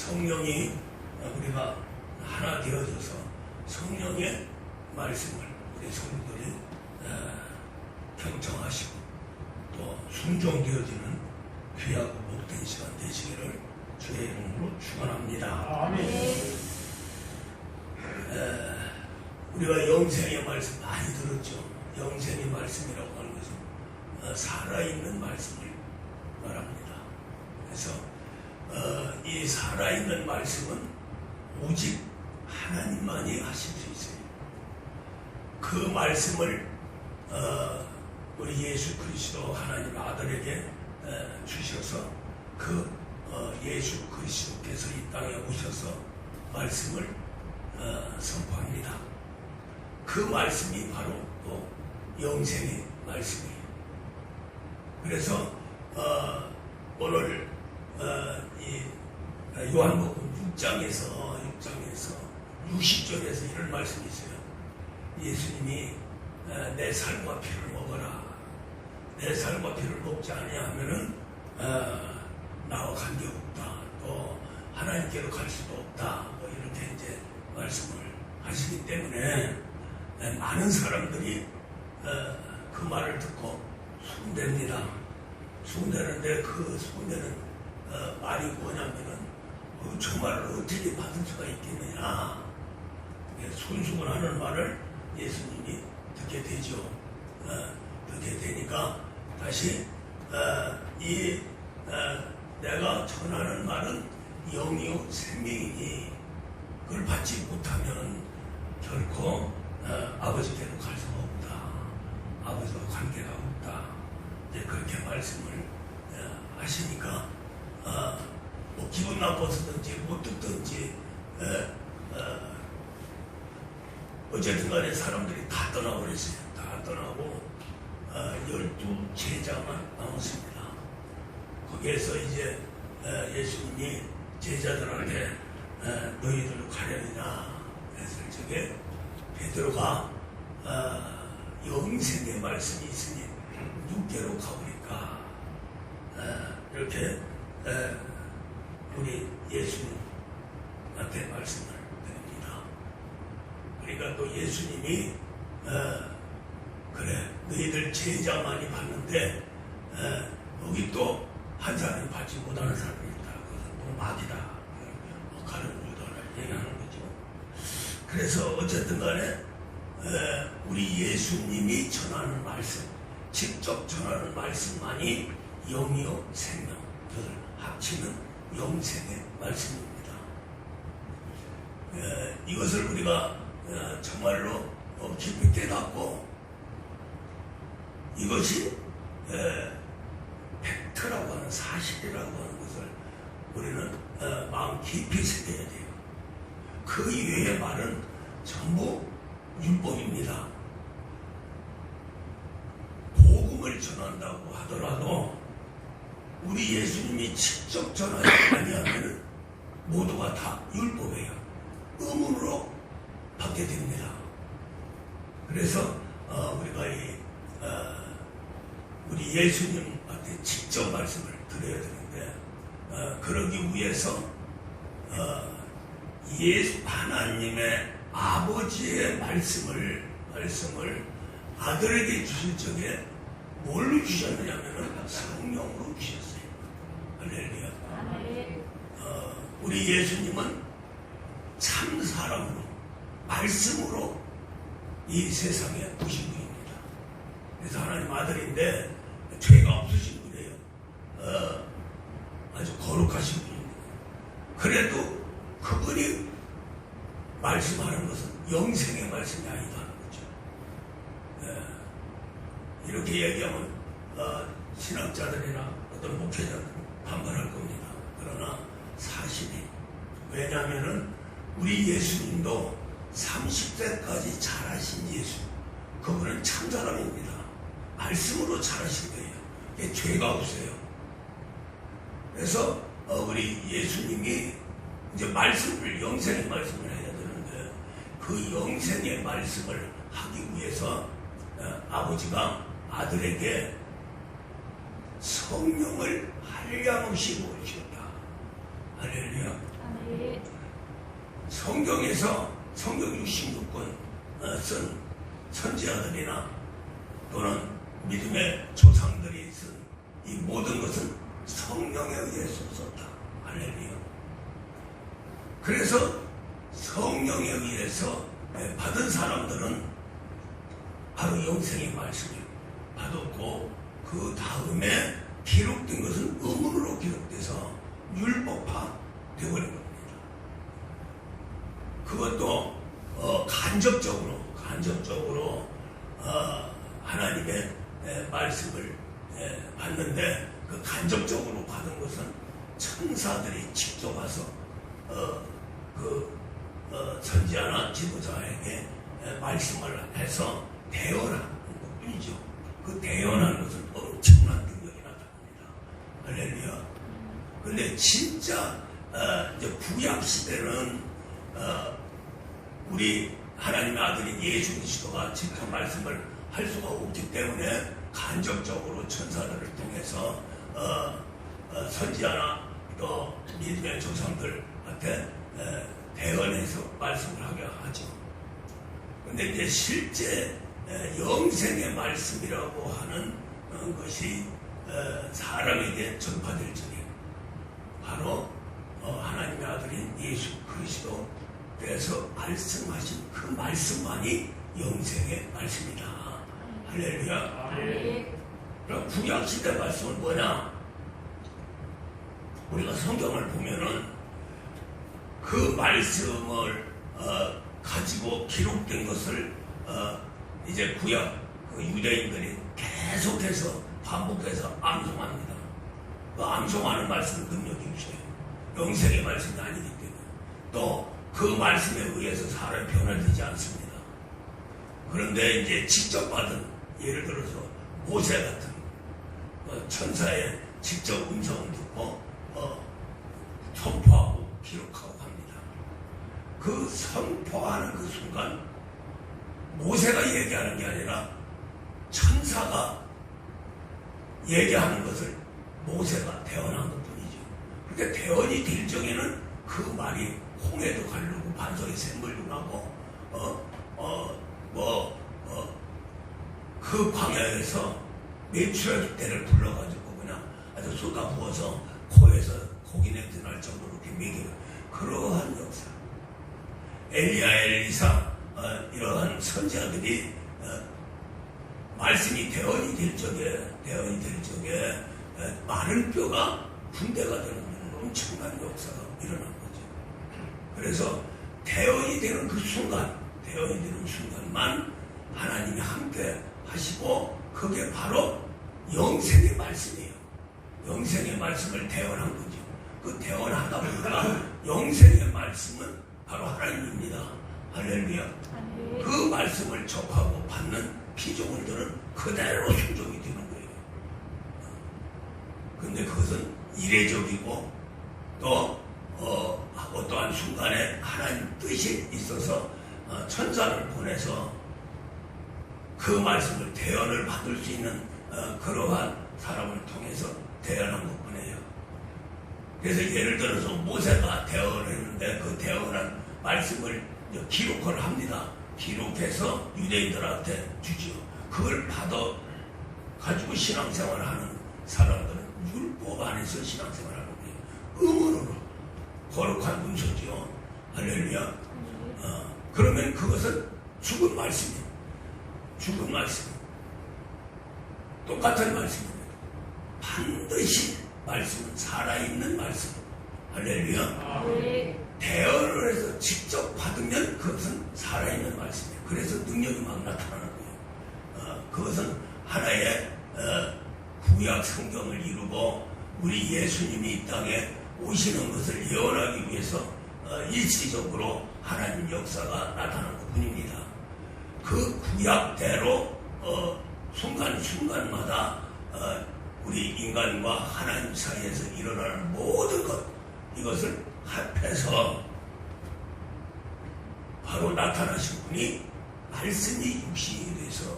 성령이 우리가 하나 되어져서 성령의 말씀을 우리 성도들이 경청하시고 또 순종되어지는 귀하고 복된 시간 되시기를 주의 이름으로 축원합니다. 아멘. 우리가 영생의 말씀 많이 들었죠. 영생의 말씀이라고 하는 것은 살아있는 말씀을 말합니다. 그래서 이 살아있는 말씀은 오직 하나님만이 하실 수 있어요. 그 말씀을 우리 예수 그리스도 하나님 아들에게 주셔서 그 예수 그리스도께서 이 땅에 오셔서 말씀을 선포합니다. 그 말씀이 바로 또 영생의 말씀이에요. 그래서 오늘 이 요한복음 6장에서 60절에서 이런 말씀이 있어요. 예수님이 내 살과 피를 먹어라. 내 살과 피를 먹지 아니하면은 나와 관계없다. 또 하나님께로 갈 수도 없다. 뭐 이렇게 이제 말씀을 하시기 때문에 많은 사람들이 그 말을 듣고 순대입니다. 순대는데 그 순대는 말이 뭐냐면은 저 말을 어떻게 받을 수가 있겠느냐. 순수건 하는 말을 예수님이 듣게 되죠. 듣게 되니까 다시 내가 전하는 말은 영이요 생명이니 그걸 받지 못하면 결코 아버지께로 갈 수가 없다. 아버지와 관계가 없다. 이제 그렇게 말씀을 하시니까 뭐 기분 나빠서든지 못 듣든지 어쨌든 간에 사람들이 다 떠나버렸어요. 다 떠나고 12제자만 남았습니다. 거기에서 이제 예수님이 제자들한테 너희들로 가려니냐 했을 적에 베드로가 영생의 말씀이 있으니 누구께로 가보니까 이렇게 우리 예수님한테 말씀을 드립니다. 그러니까 또 예수님이 그래 너희들 제자만이 받는데 여기 또 한 사람이 받지 못하는 사람이 있다. 그것은 또 마귀다. 가는 유다를 얘기하는 거죠. 그래서 어쨌든 간에 우리 예수님이 전하는 말씀, 직접 전하는 말씀만이 영이요 생명, 그것을 합치는 영생의 말씀입니다. 이것을 우리가 정말로 깊이 깨닫고 이것이 팩트라고 하는 사실이라고 하는 것을 우리는 마음 깊이 새겨야 돼요. 그 이외의 말은 전부 율법입니다. 복음을 전한다고 하더라도 우리 예수님이 직접 전하지 아니하면 모두가 다 율법이에요. 의문으로 받게 됩니다. 그래서 우리가 우리 예수님한테 직접 말씀을 드려야 되는데 그러기 위해서 예수 하나님의 아버지의 말씀을 아들에게 주실 적에 뭘로 주셨느냐면 성령으로 주셨어요. 할렐루야. 우리 예수님은 참 사람으로 말씀으로 이 세상에 오신 분입니다. 그래서 하나님 아들인데 죄가 없으신 분이에요. 아주 거룩하신 분입니다. 그래도 그분이 말씀하는 것은 영생의 말씀이 아니다는 거죠. 이렇게 얘기하면 신학자들이나 어떤 목회자들은 반발할 겁니다. 그러나 사실이 왜냐하면은 우리 예수님도 30세까지 자라신 예수, 그분은 참 사람입니다. 말씀으로 자라신 거예요. 죄가 없어요. 그래서 우리 예수님이 이제 말씀을 영생의 말씀을 해야 되는데 그 영생의 말씀을 하기 위해서 아버지가 아들에게 성령을 한량없이 부으셨다. 할렐루야. 성경에서 성경 66권 쓴 선지자들이나 또는 믿음의 조상들이 쓴 이 모든 것은 성령에 의해서 썼다. 할렐루야. 그래서 성령에 의해서 받은 사람들은 바로 영생의 말씀을 받았고, 그 다음에 기록된 것은 의문으로 기록돼서 율법화 되어버린 겁니다. 그것도 간접적으로 하나님의 말씀을 받는데, 그 간접적으로 받은 것은 천사들이 직접 와서 선지자나 지도자에게 말씀을 해서 대언한 것뿐이죠. 그 대언한 것은 엄청난 능력이 나타납니다. 할렐루야. 근데 진짜 이제 구약 시대는 우리 하나님의 아들인 예수 그리스도가 직접 말씀을 할 수가 없기 때문에 간접적으로 천사들을 통해서 선지자나 또 믿음의 조상들한테 대언해서 말씀을 하게 하죠. 근데 이제 실제 영생의 말씀이라고 하는 것이 사람에게 전파될 적에 바로 하나님의 아들인 예수 그리스도께서 말씀하신 그 말씀만이 영생의 말씀이다. 할렐루야. 그럼 구약시대 말씀은 뭐냐? 우리가 성경을 보면은 그 말씀을 가지고 기록된 것을 이제 구약 유대인들이 계속해서 반복해서 암송합니다. 그 암송하는 말씀은 능력이 없어요. 영생의 말씀이 아니기 때문에. 또 그 말씀에 의해서 사람이 변화되지 않습니다. 그런데 이제 직접 받은, 예를 들어서 모세 같은 천사의 직접 음성을 듣고 선포하고 기록하고 합니다. 그 선포하는 그 순간 모세가 얘기하는 게 아니라 천사가 얘기하는 것을 모세가 대언한 것뿐이죠. 그러니까 대언이 될 적에는 그 말이 홍해도 가르고 반석에 샘물도 나고 그 광야에서 메추라기 떼를 불러가지고 그냥 아주 쏟아 부어서 코에서 고기 냄새 날 정도로 이렇게 먹이는 그러한 역사. 엘리야, 엘리사 이러한 선지자들이 말씀이 대언이 될 적에 많은 뼈가 군대가 되는 엄청난 역사가 일어난 거죠. 그래서 대언이 되는 그 순간만 하나님이 함께 하시고, 그게 바로 영생의 말씀이에요. 영생의 말씀을 대언한 거죠. 그 대언하다 보니까 영생의 말씀은 바로 하나님입니다. 할렐루야. 그 말씀을 접하고 받는 피조물들은 그대로 순종이 되는 거예요. 근데 그것은 이례적이고 또 어떠한 순간에 하나님 뜻이 있어서 천사를 보내서 그 말씀을 대언을 받을 수 있는 그러한 사람을 통해서 대언한 것뿐이에요. 그래서 예를 들어서 모세가 대언을 했는데 그 대언한 말씀을 기록을 합니다. 기록해서 유대인들한테 주지요. 그걸 받아 가지고 신앙생활하는 사람들은 율법 안에서 신앙생활하는 거예요. 의문으로 거룩한 문서지요. 할렐루야. 그러면 그것은 죽은 말씀이에요. 죽은 말씀. 똑같은 말씀입니다. 반드시 말씀은 살아있는 말씀. 할렐루야. 대언을 해서 직접 받으면 그것은 살아있는 말씀이에요. 그래서 능력이 막 나타나는 거예요. 그것은 하나의 구약 성경을 이루고 우리 예수님이 이 땅에 오시는 것을 예언하기 위해서 일시적으로 하나님 역사가 나타난 것뿐입니다. 그 구약대로 순간순간마다 우리 인간과 하나님 사이에서 일어나는 모든 것, 이것을 합해서 바로 나타나신 분이 말씀이 육신이 돼서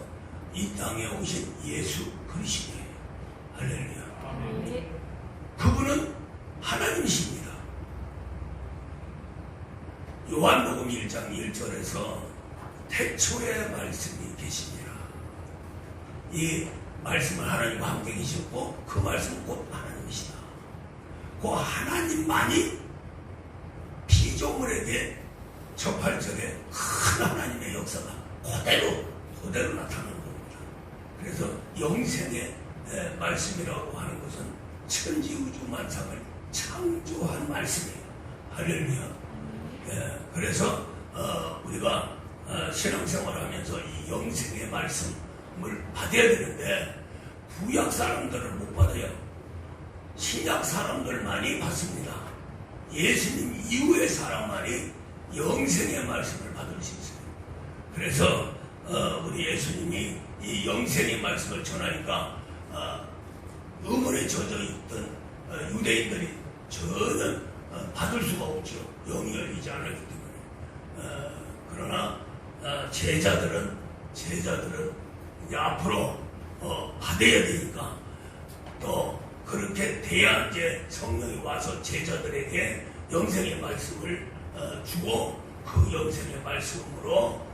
이 땅에 오신 예수 그리스도예요. 할렐루야. 그분은 하나님이십니다. 요한복음 마태복음 1장 1절에서 태초에 말씀이 계시니라. 이 말씀은 하나님과 함께 계셨고 그 말씀은 곧 하나님이시다. 그 하나님만이 피조물에게 접할 적에 큰 하나님의 역사가 그대로 나타나는 겁니다. 그래서 영생의 말씀이라고 하는 것은 천지우주만상을 창조한 말씀이에요. 할렐루야. 그래서 우리가 신앙생활을 하면서 이 영생의 말씀을 받아야 되는데 구약 사람들은 못 받아요. 신약 사람들만이 받습니다. 예수님 이후의 사람만이 영생의 말씀을 받을 수 있어요. 그래서 우리 예수님이 이 영생의 말씀을 전하니까 의문에 젖어 있던 유대인들이 전혀 받을 수가 없죠. 영이 열리지 않았기 때문에. 그러나 제자들은 이제 앞으로 받아야 되니까 또 그렇게 돼야 이제 성령이 와서 제자들에게 영생의 말씀을 주고 그 영생의 말씀으로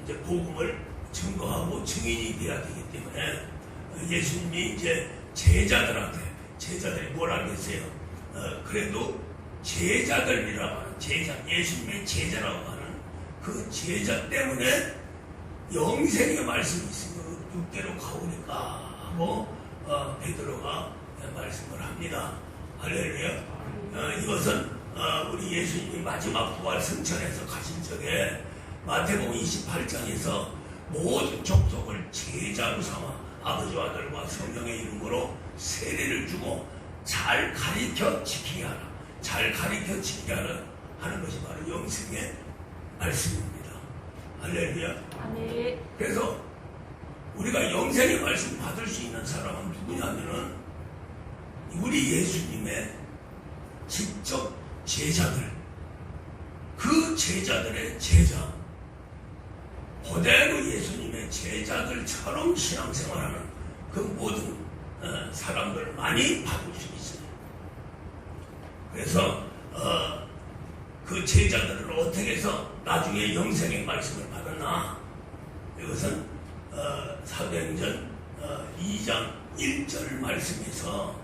이제 복음을 증거하고 증인이 돼야 되기 때문에 예수님이 이제 제자들이 뭐라 그랬어요? 그래도 제자들이라고 하는 예수님의 제자라고 하는 그 제자 때문에 영생의 말씀이 있으면 육계로 가오니까 하고 베드로가 말씀을 합니다. 할렐루야. 이것은 우리 예수님이 마지막 부활 승천에서 가신 적에 마태복음 28장에서 모든 족속을 제자로 삼아 아버지와 아들과 성령의 이름으로 세례를 주고 잘 가르쳐 지키게 하라. 잘 가르쳐 지키게 하라 하는 것이 바로 영생의 말씀입니다. 할렐루야. 아멘. 그래서 우리가 영생의 말씀 받을 수 있는 사람은 누구냐면은 우리 예수님의 직접 제자들, 그 제자들의 제자, 그대로 예수님의 제자들처럼 신앙생활하는 그 모든 사람들만이 받을 수 있어요. 그래서 그 제자들을 어떻게 해서 나중에 영생의 말씀을 받았나? 이것은 사도행전 2장 1절 말씀에서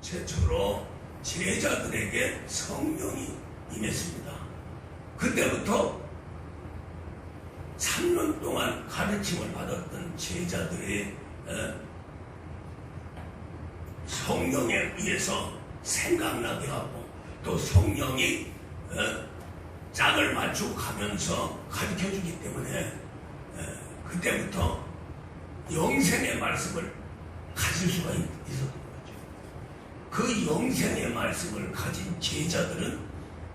최초로 제자들에게 성령이 임했습니다. 그때부터 3년 동안 가르침을 받았던 제자들의 성령에 의해서 생각나게 하고 또 성령이 짝을 맞추고 가면서 가르쳐주기 때문에 그때부터 영생의 말씀을 가질 수가 있었던 거죠. 그 영생의 말씀을 가진 제자들은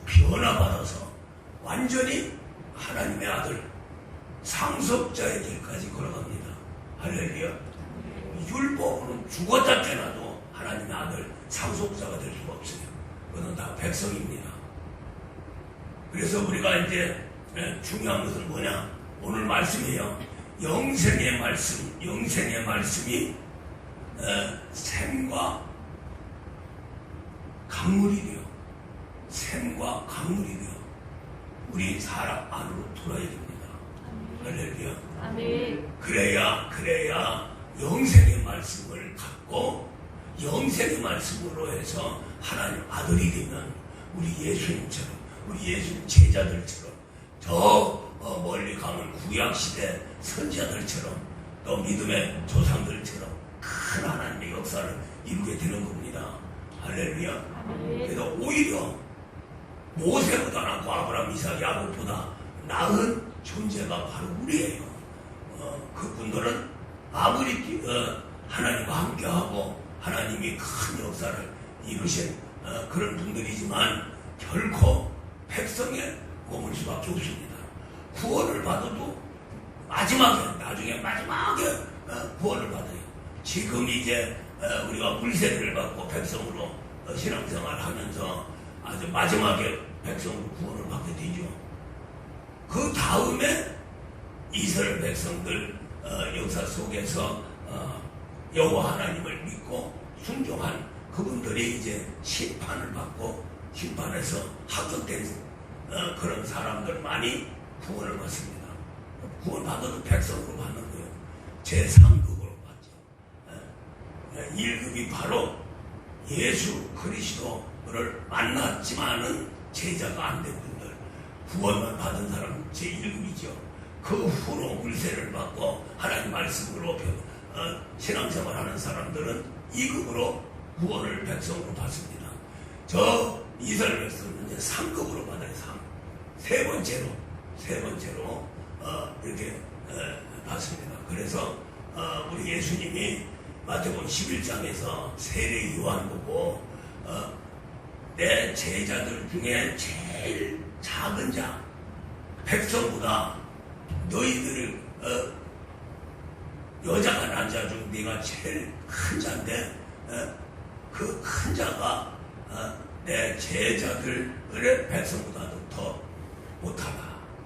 변화받아서 완전히 하나님의 아들 상속자의 길까지 걸어갑니다. 할렐루야. 율법으로는 죽었다 깨나도 하나님의 아들 상속자가 될 수가 없어요. 그건 다 백성입니다. 그래서 우리가 이제 중요한 것은 뭐냐? 오늘 말씀이에요. 영생의 말씀이 샘과 강물이 되어 우리 사람 안으로 돌아야 됩니다. 할렐루야. 아멘. 그래야 영생의 말씀을 갖고 영생의 말씀으로 해서 하나님 아들이 되면 우리 예수님처럼 우리 예수님 제자들처럼 저 멀리 가면 구약시대 선지자들처럼 또 믿음의 조상들처럼 큰 하나님의 역사를 이루게 되는 겁니다. 할렐루야. 그래서 오히려 모세보다 낫고 아브라함, 이삭, 야곱보다 나은 존재가 바로 우리예요. 그분들은 아무리 하나님과 함께하고 하나님이 큰 역사를 이루신 그런 분들이지만 결코 백성에 머물 수밖에 없습니다. 구원을 받아도 나중에 마지막에 구원을 받아요. 지금 이제 우리가 물세례를 받고 백성으로 신앙생활을 하면서 아주 마지막에 백성으로 구원을 받게 되죠. 그 다음에 이스라엘 백성들 역사 속에서 여호와 하나님을 믿고 순종한 그분들이 이제 심판을 받고 심판에서 합격된 그런 사람들 많이 구원을 받습니다. 구원 받아도 백성으로 받는 거예요. 제3급으로 받죠. 1급이 바로 예수 그리스도를 만났지만은 제자가 안 된 분들, 구원만 받은 사람 제1급이죠. 그 후로 물세를 받고 하나님 말씀으로 신앙생활하는 사람들은 2급으로 구원을 백성으로 받습니다. 저 이스라엘 백성은 이제 3급으로 받아요. 세 번째로 이렇게 받습니다. 그래서 우리 예수님이 마태복음 11장에서 세례 요한 보고 내 제자들 중에 제일 작은 자, 백성보다 너희들 여자가 난 자 중 네가 제일 큰 자인데 그 큰 자가 내 제자들의 백성보다도 더 못하다,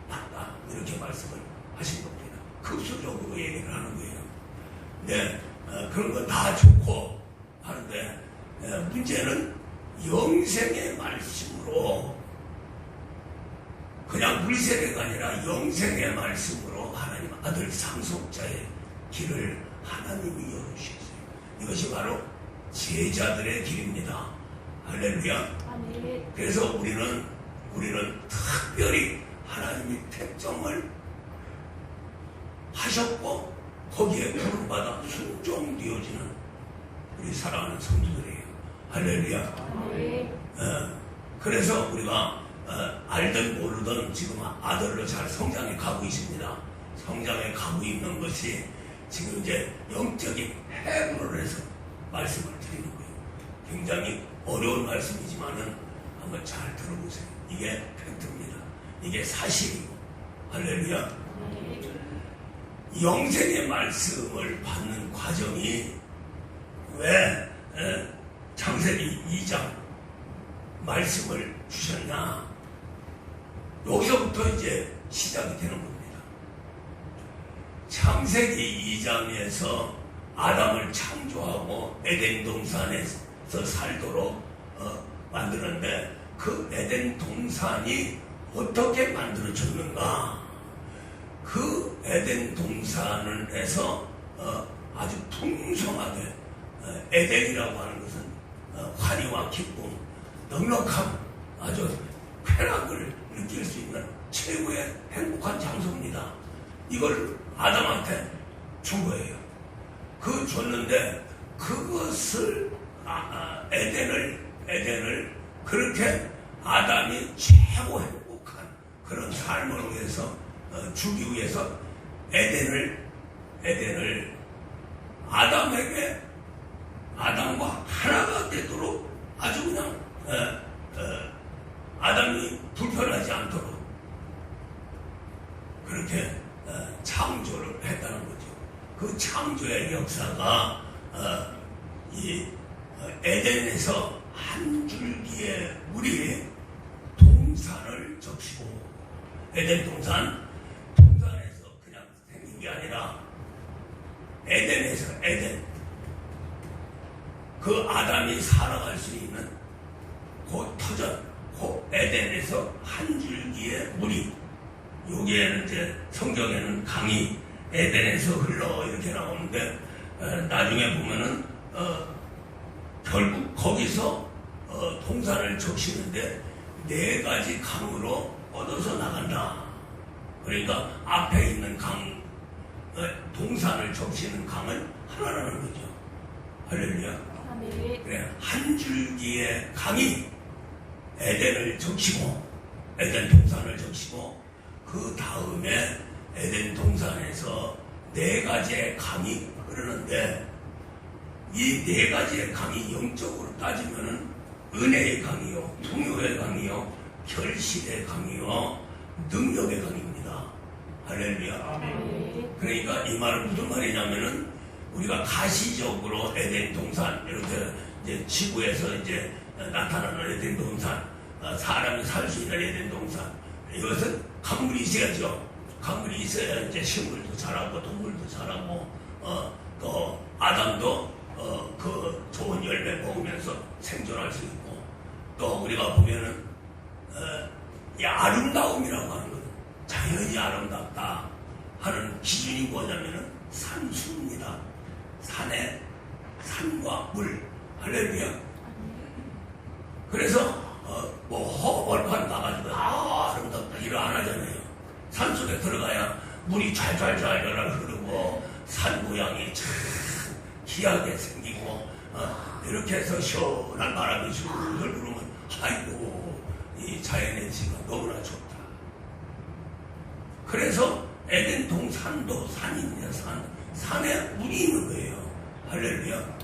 낫다, 이렇게 말씀을 하신 겁니다. 급수적으로 얘기를 하는 거예요. 네, 그런 거 다 좋고 하는데 문제는 영생의 말씀으로, 그냥 물세례가 아니라 영생의 말씀으로 하나님 아들 상속자의 길을 하나님이 열어주셨어요. 이것이 바로 제자들의 길입니다. 할렐루야. 그래서 우리는 특별히 하나님이 택정을 하셨고 거기에 부름받아 순종되어지는 우리 사랑하는 성도들이에요. 할렐루야. 그래서 우리가 알든 모르든 지금 아들로 잘 성장해 가고 있습니다. 성장해 가고 있는 것이 지금 이제 영적인 해부를 해서 말씀을 드리는 거예요. 굉장히 어려운 말씀이지만은 한번 잘 들어보세요. 이게 팩트입니다. 이게 사실이고. 할렐루야. 영생의 말씀을 받는 과정이 왜 창세기 2장 말씀을 주셨나? 여기서부터 이제 시작이 되는 겁니다. 창세기 2장에서 아담을 창조하고 에덴 동산에서 살도록 만드는데 그 에덴 동산이 어떻게 만들어졌는가? 그 에덴 동산에서 아주 풍성하게 에덴이라고 하는 것은 환희와 기쁨, 넉넉함, 아주 쾌락을 느낄 수 있는 최고의 행복한 장소입니다. 이걸 아담한테 준 거예요. 그 줬는데 그것을 에덴을 그렇게 아담이 최고 행복한 그런 삶을 위해서 주기 위해서 에덴을 아담에게 아담과 하나가 되도록 아주 그냥 아담이 불편하지 않도록 그렇게 창조를 했다는 거죠. 그 창조의 역사가 이 에덴에서 한 줄기의 물이 동산을 적시고, 에덴 동산에서 그냥 생긴 게 아니라 에덴에서 그 아담이 살아갈 수 있는 그 터전, 그 에덴에서 한 줄기의 물이, 여기에는 이제 성경에는 강이 에덴에서 흘러 이렇게 나오는데 나중에 보면은 결국 거기서 동산을 적시는데 4가지 강으로 얻어서 나간다. 그러니까 앞에 있는 강, 동산을 적시는 강은 하나라는 거죠. 할렐루야. 그래, 한 줄기의 강이 에덴을 적시고, 에덴 동산을 적시고, 그 다음에 에덴 동산에서 4가지의 강이 흐르는데, 이 4가지의 강이 영적으로 따지면은 은혜의 강이요, 풍요의 강이요, 결실의 강이요, 능력의 강입니다. 할렐루야. 그러니까 이 말은 무슨 말이냐면은 우리가 가시적으로 에덴 동산, 이렇게 이제 지구에서 이제 나타나는 에덴 동산, 사람이 살 수 있는 에덴 동산, 이것은 강물이 있어야죠. 강물이 있어야 이제 식물도 자라고 동물도 자라고 또 아담도 그 좋은 열매 먹으면서 생존할 수 있고, 또 우리가 보면은 이 아름다움이라고 하는 것은 자연이 아름답다 하는 기준이 뭐냐면은 산수입니다. 산과 물. 할렐루야. 그래서 뭐 허벌판 가가지고 아름답다 이러 안 하잖아요. 산속에 들어가야 물이 잘잘잘 흐르고 산 모양이 참 희하게 생기고 이렇게 해서 시원한 바람이 술술 불으면 아이고 이 자연의 지가 너무나 좋다. 그래서 에덴 동산도 산입니다. 산에 물이 있는 거예요. 할렐루야.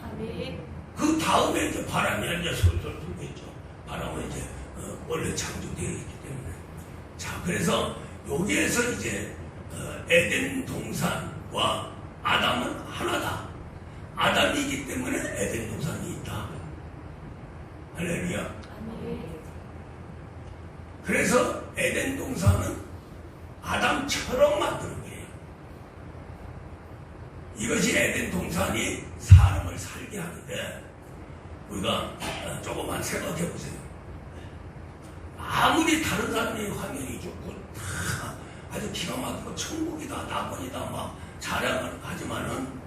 그 다음에 이제 바람이 이제 솔솔 불고 있죠. 바람은 이제 원래 창조되어 있기 때문에. 자, 그래서 여기에서 이제 에덴 동산과 아담은 하나다. 아담이기 때문에 에덴 동산이 있다. 할렐루야. 그래서 에덴 동산은 아담처럼 만드는 거예요. 이것이 에덴 동산이 사람을 살게 하는데 우리가 조금만 생각해 보세요. 아무리 다른 사람의 환경이 좋고 다 아주 기가 막히고 천국이다 낙원이다 막 자랑을 하지만은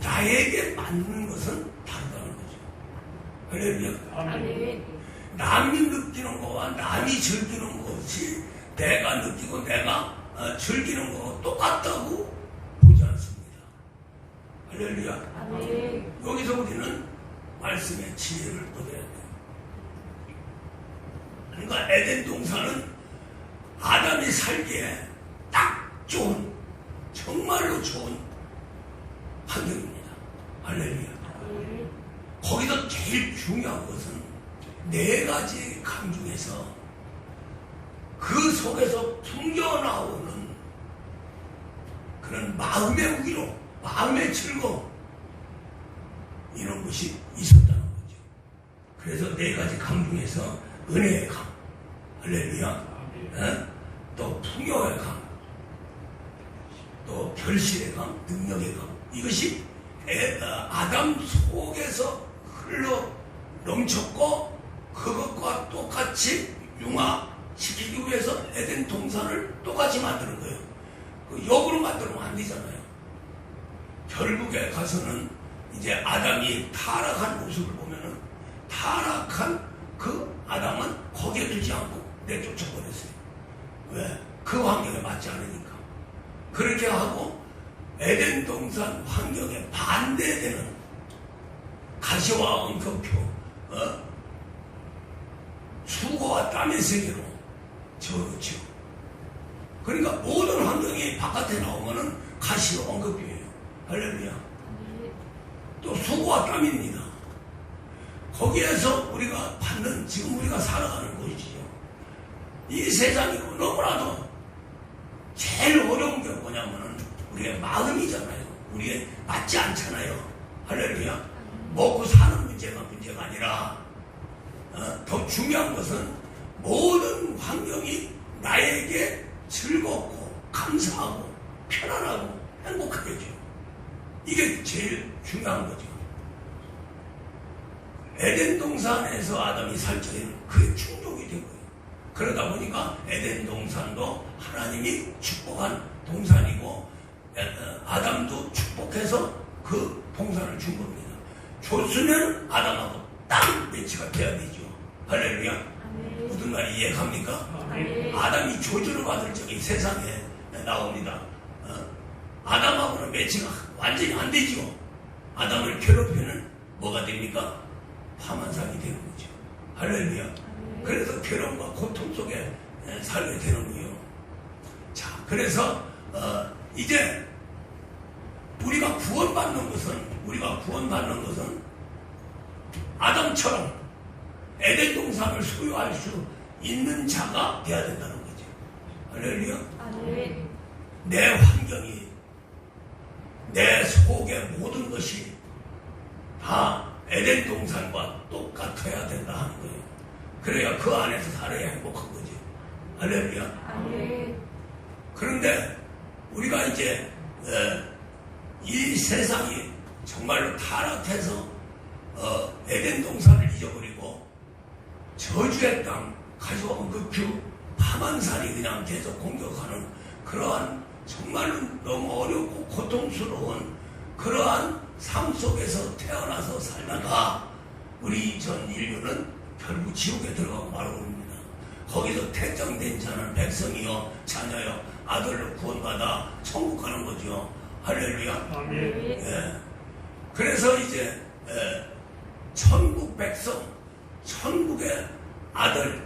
나에게 맞는 것은 다르다는 거죠. 할렐루야. 남이 느끼는 것과 남이 즐기는 것이 내가 느끼고 내가 즐기는 것과 똑같다고 보지 않습니다. 할렐루야. 여기서 우리는 말씀의 지혜를 얻어야 돼요. 그러니까 에덴 동산은 아담이 살기에 딱 좋은, 정말로 좋은 환경입니다. 할렐루야. 거기서 제일 중요한 것은 네 가지 강 중에서 그 속에서 풍겨나오는 그런 마음의 위로, 마음의 즐거움, 이런 것이 있었다는 거죠. 그래서 네 가지 강 중에서 은혜의 강, 할렐루야, 또 풍요의 강, 또 결실의 강, 능력의 강, 이것이 아담 속에서 흘러 넘쳤고 그것과 똑같이 융화시키기 위해서 에덴 동산을 똑같이 만드는 거예요. 역으로 만들면 안 되잖아요. 결국에 가서는 이제 아담이 타락한 모습을 보면은 타락한 그 아담은 거기에 두지 않고 내쫓아버렸어요. 왜? 그 환경에 맞지 않으니까. 그렇게 하고 에덴 동산 환경에 반대되는 가시와 엉켜표, 수고와 땀의 세계로 저었죠. 그러니까 모든 환경이 바깥에 나오면은 가시와 엉켜표예요. 할렐루야. 또 수고와 땀입니다. 거기에서 우리가 받는, 지금 우리가 살아가는 곳이죠. 이 세상이 너무나도 제일 어려운 게 뭐냐면은 우리의 마음이잖아요. 우리에 맞지 않잖아요. 할렐루야. 먹고 사는 문제가 아니라 더 중요한 것은 모든 환경이 나에게 즐겁고 감사하고 편안하고 행복하게 해줘요. 이게 제일 중요한 거죠. 에덴 동산에서 아담이 살 적에는 그게 충족이 된 거예요. 그러다 보니까 에덴 동산도 하나님이 축복한 동산이고 아담도 축복해서 그 동산을 준 겁니다. 줬으면 아담하고 딱 매치가 돼야 되죠. 할렐루야. 무슨 말이 이해갑니까? 아담이 조주를 받을 적이 세상에 나옵니다. 아담하고는 매치가 완전히 안 되죠. 아담을 괴롭히는 뭐가 됩니까? 파만상이 되는 거죠. 할렐루야. 그래서 괴로움과 고통 속에 살게 되는 거예요. 자, 그래서 이제 우리가 구원받는 것은 아담처럼 에덴 동산을 소유할 수 있는 자가 되어야 된다는 거죠. 할렐루야. 내 환경이, 내 속의 모든 것이 다 에덴 동산과 똑같아야 된다 하는 거예요. 그래야 그 안에서 살아야 행복한 거죠. 할렐루야. 그런데 우리가 이제 이 세상이 정말로 타락해서 에덴 동산을 잊어버리고 저주의 땅 가져오면 그 파만산이 그냥 계속 공격하는 그러한 정말로 너무 어렵고 고통스러운 그러한 삶 속에서 태어나서 살다가 우리 전 인류는 결국 지옥에 들어가고 말아옵니다. 거기서 택정된 자는 백성이요 자녀요 아들로 구원받아 천국 가는 거죠. 할렐루야. 아멘. 예. 그래서 이제 천국 백성, 천국의 아들,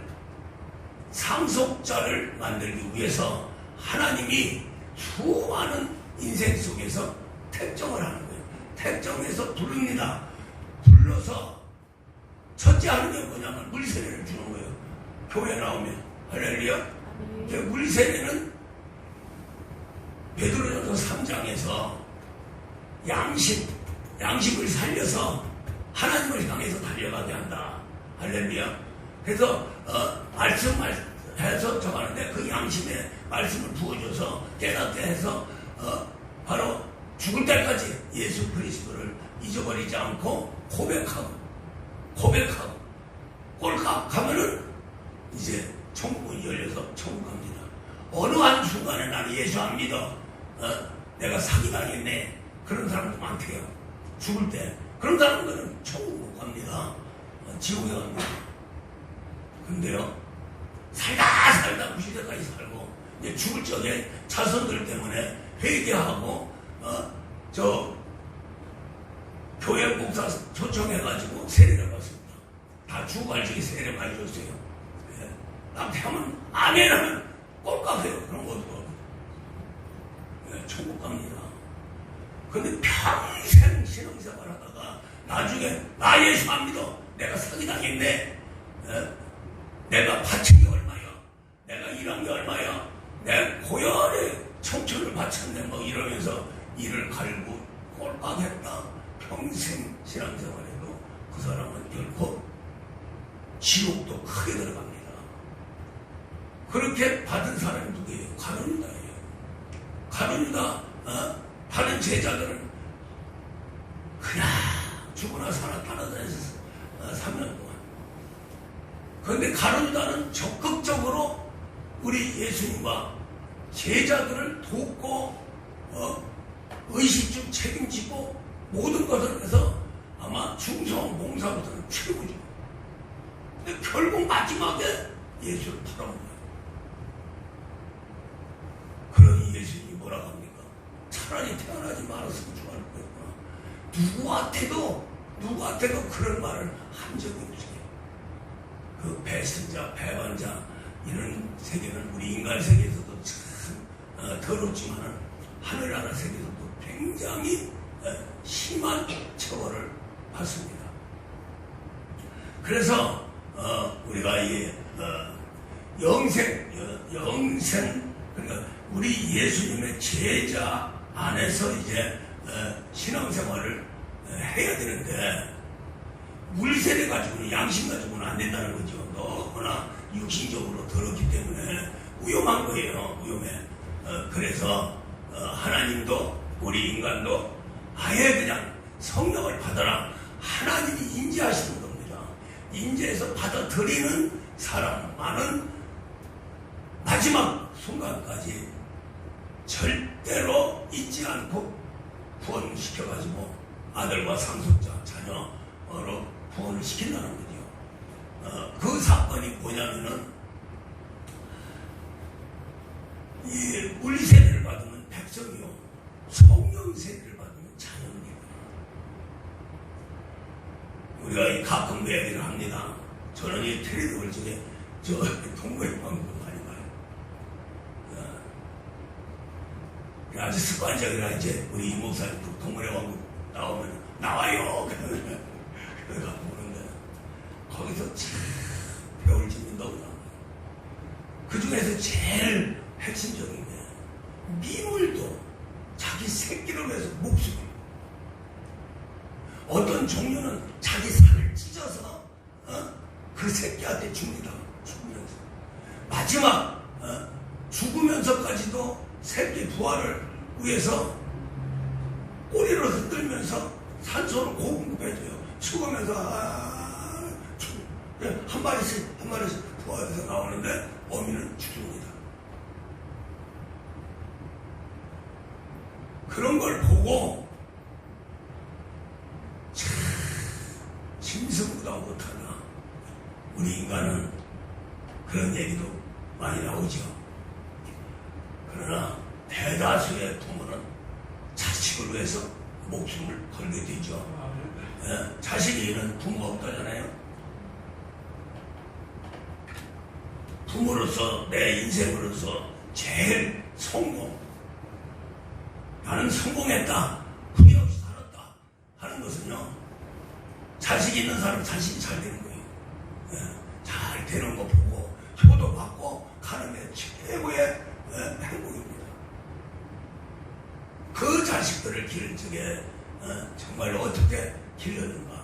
상속자를 만들기 위해서 하나님이 수많은 인생 속에서 택정을 하는 거예요. 택정해서 부릅니다. 불러서 첫째 하는 게 뭐냐면 물세례를 주는 거예요. 교회 나오면. 할렐루야. 물세례는 베드로전서 3장에서 양심을 살려서 하나님을 향해서 달려가게 한다. 할렐루야. 그래서 말씀을 해서 정하는데 그 양심에 말씀을 부어줘서 깨닫게 해서 바로 죽을 때까지 예수 그리스도를 잊어버리지 않고 고백하고 꼴깍 가면은 이제 천국이 열려서 천국 갑니다. 어느 한순간에 나는 예수 안 믿어. 내가 사기당했네. 그런 사람도 많대요. 죽을 때. 그런 사람들은 천국 못 갑니다. 지옥에 갑니다. 근데요, 살다 무시대까지 살고, 이제 죽을 적에 자손들 때문에 회개하고, 교회 목사 초청해가지고 세례를 받습니다. 다 죽어갈 적에 세례 많이 줬어요. 예. 남편은 아멘 하면 꼴깍해요. 그런 것도. 예, 천국 갑니다. 근데 평생 신앙생활 하다가 나중에 나 예수 안 믿어. 내가 사기당했네. 예? 내가 바친 게 얼마야. 내가 일한 게 얼마야. 내 고열에 청춘을 바쳤네. 뭐 이러면서 이를 갈고 꼴깍했다. 평생 신앙생활에도 그 사람은 결코 지옥도 크게 들어갑니다. 그렇게 받은 사람이 누구예요? 가룟유다예요. 가룟유다 받은 제자들은 그냥 죽으나 사나 따라다녔어. 3년 동안. 그런데 가룟유다는 적극적으로 우리 예수님과 제자들을 돕고 의식주 책임지고 모든 것을 해서 아마 중성 봉사부터는 최고죠. 근데 결국 마지막에 예수를 팔아온 거예요. 그러니 예수님이 뭐라고 합니까? 차라리 태어나지 말았으면 좋아할 거였구나. 누구한테도 그런 말을 한 적이 없어요. 그 배신자, 배반자 이런 세계는 우리 인간 세계에서도 참 더럽지만 하늘나라 세계에서도 굉장히 심한 처벌을 받습니다. 그래서 우리가 이 영생 그러니까 우리 예수님의 제자 안에서 이제 신앙생활을 해야 되는데 물세례 가지고는 양심 가지고는 안 된다는 거죠. 너무나 육신적으로 더럽기 때문에 위험한 거예요. 위험해. 그래서 하나님도 우리 인간도 아예 그냥 성령을 받아라. 하나님이 인지하시는 겁니다. 인지해서 받아들이는 사람만은 마지막 순간까지 절대로 잊지 않고 구원시켜가지고 아들과 상속자 자녀로 구원을 시킨다는 거죠. 그 사건이 뭐냐면은 이 물세례를 받으면 백성이요, 성령 세례를 받으면 자녀입니다. 우리가 이 가끔 그 얘기를 합니다. 저는 이 텔레비전 중에 저 동물의 왕국 많이 봐요. 아주 습관적이라 이제 우리 이 목사님 동물의 왕국 나오면 나와요. 그래가 보는데 거기서 참 배울 점이 너무 많아요. 그 중에서 제일 핵심적인 게 미물도 자기 새끼를 위해서 목숨을, 어떤 종류는 자기 살을 찢어서 그 새끼한테 줍니다. 죽으면서 마지막 죽으면서까지도 새끼 부활을 위해서 꼬리를 흔들면서 산소를 공급해줘요. 죽으면서 한 한 마리씩 부화돼서 나오는데 어미는 죽습니다. 그런 걸 보고 참 짐승보다 못하나. 우리 인간은 그런 얘기도 많이 나오죠. 그러나 대다수의 부모는 자식을 위해서 목숨을 걸게 되죠. 예, 자식이 잃은 부모가 없다잖아요. 부모로서 내 인생으로서 제일 성공, 나는 성공했다, 후회 없이 살았다 하는 것은요, 자식이 있는 사람은 자식이 잘 되는 거예요. 예, 잘 되는 거 보고 효도 받고 가는 게 최고의 행복입니다. 그 자식들을 기를 적에 정말 어떻게 길렀는가.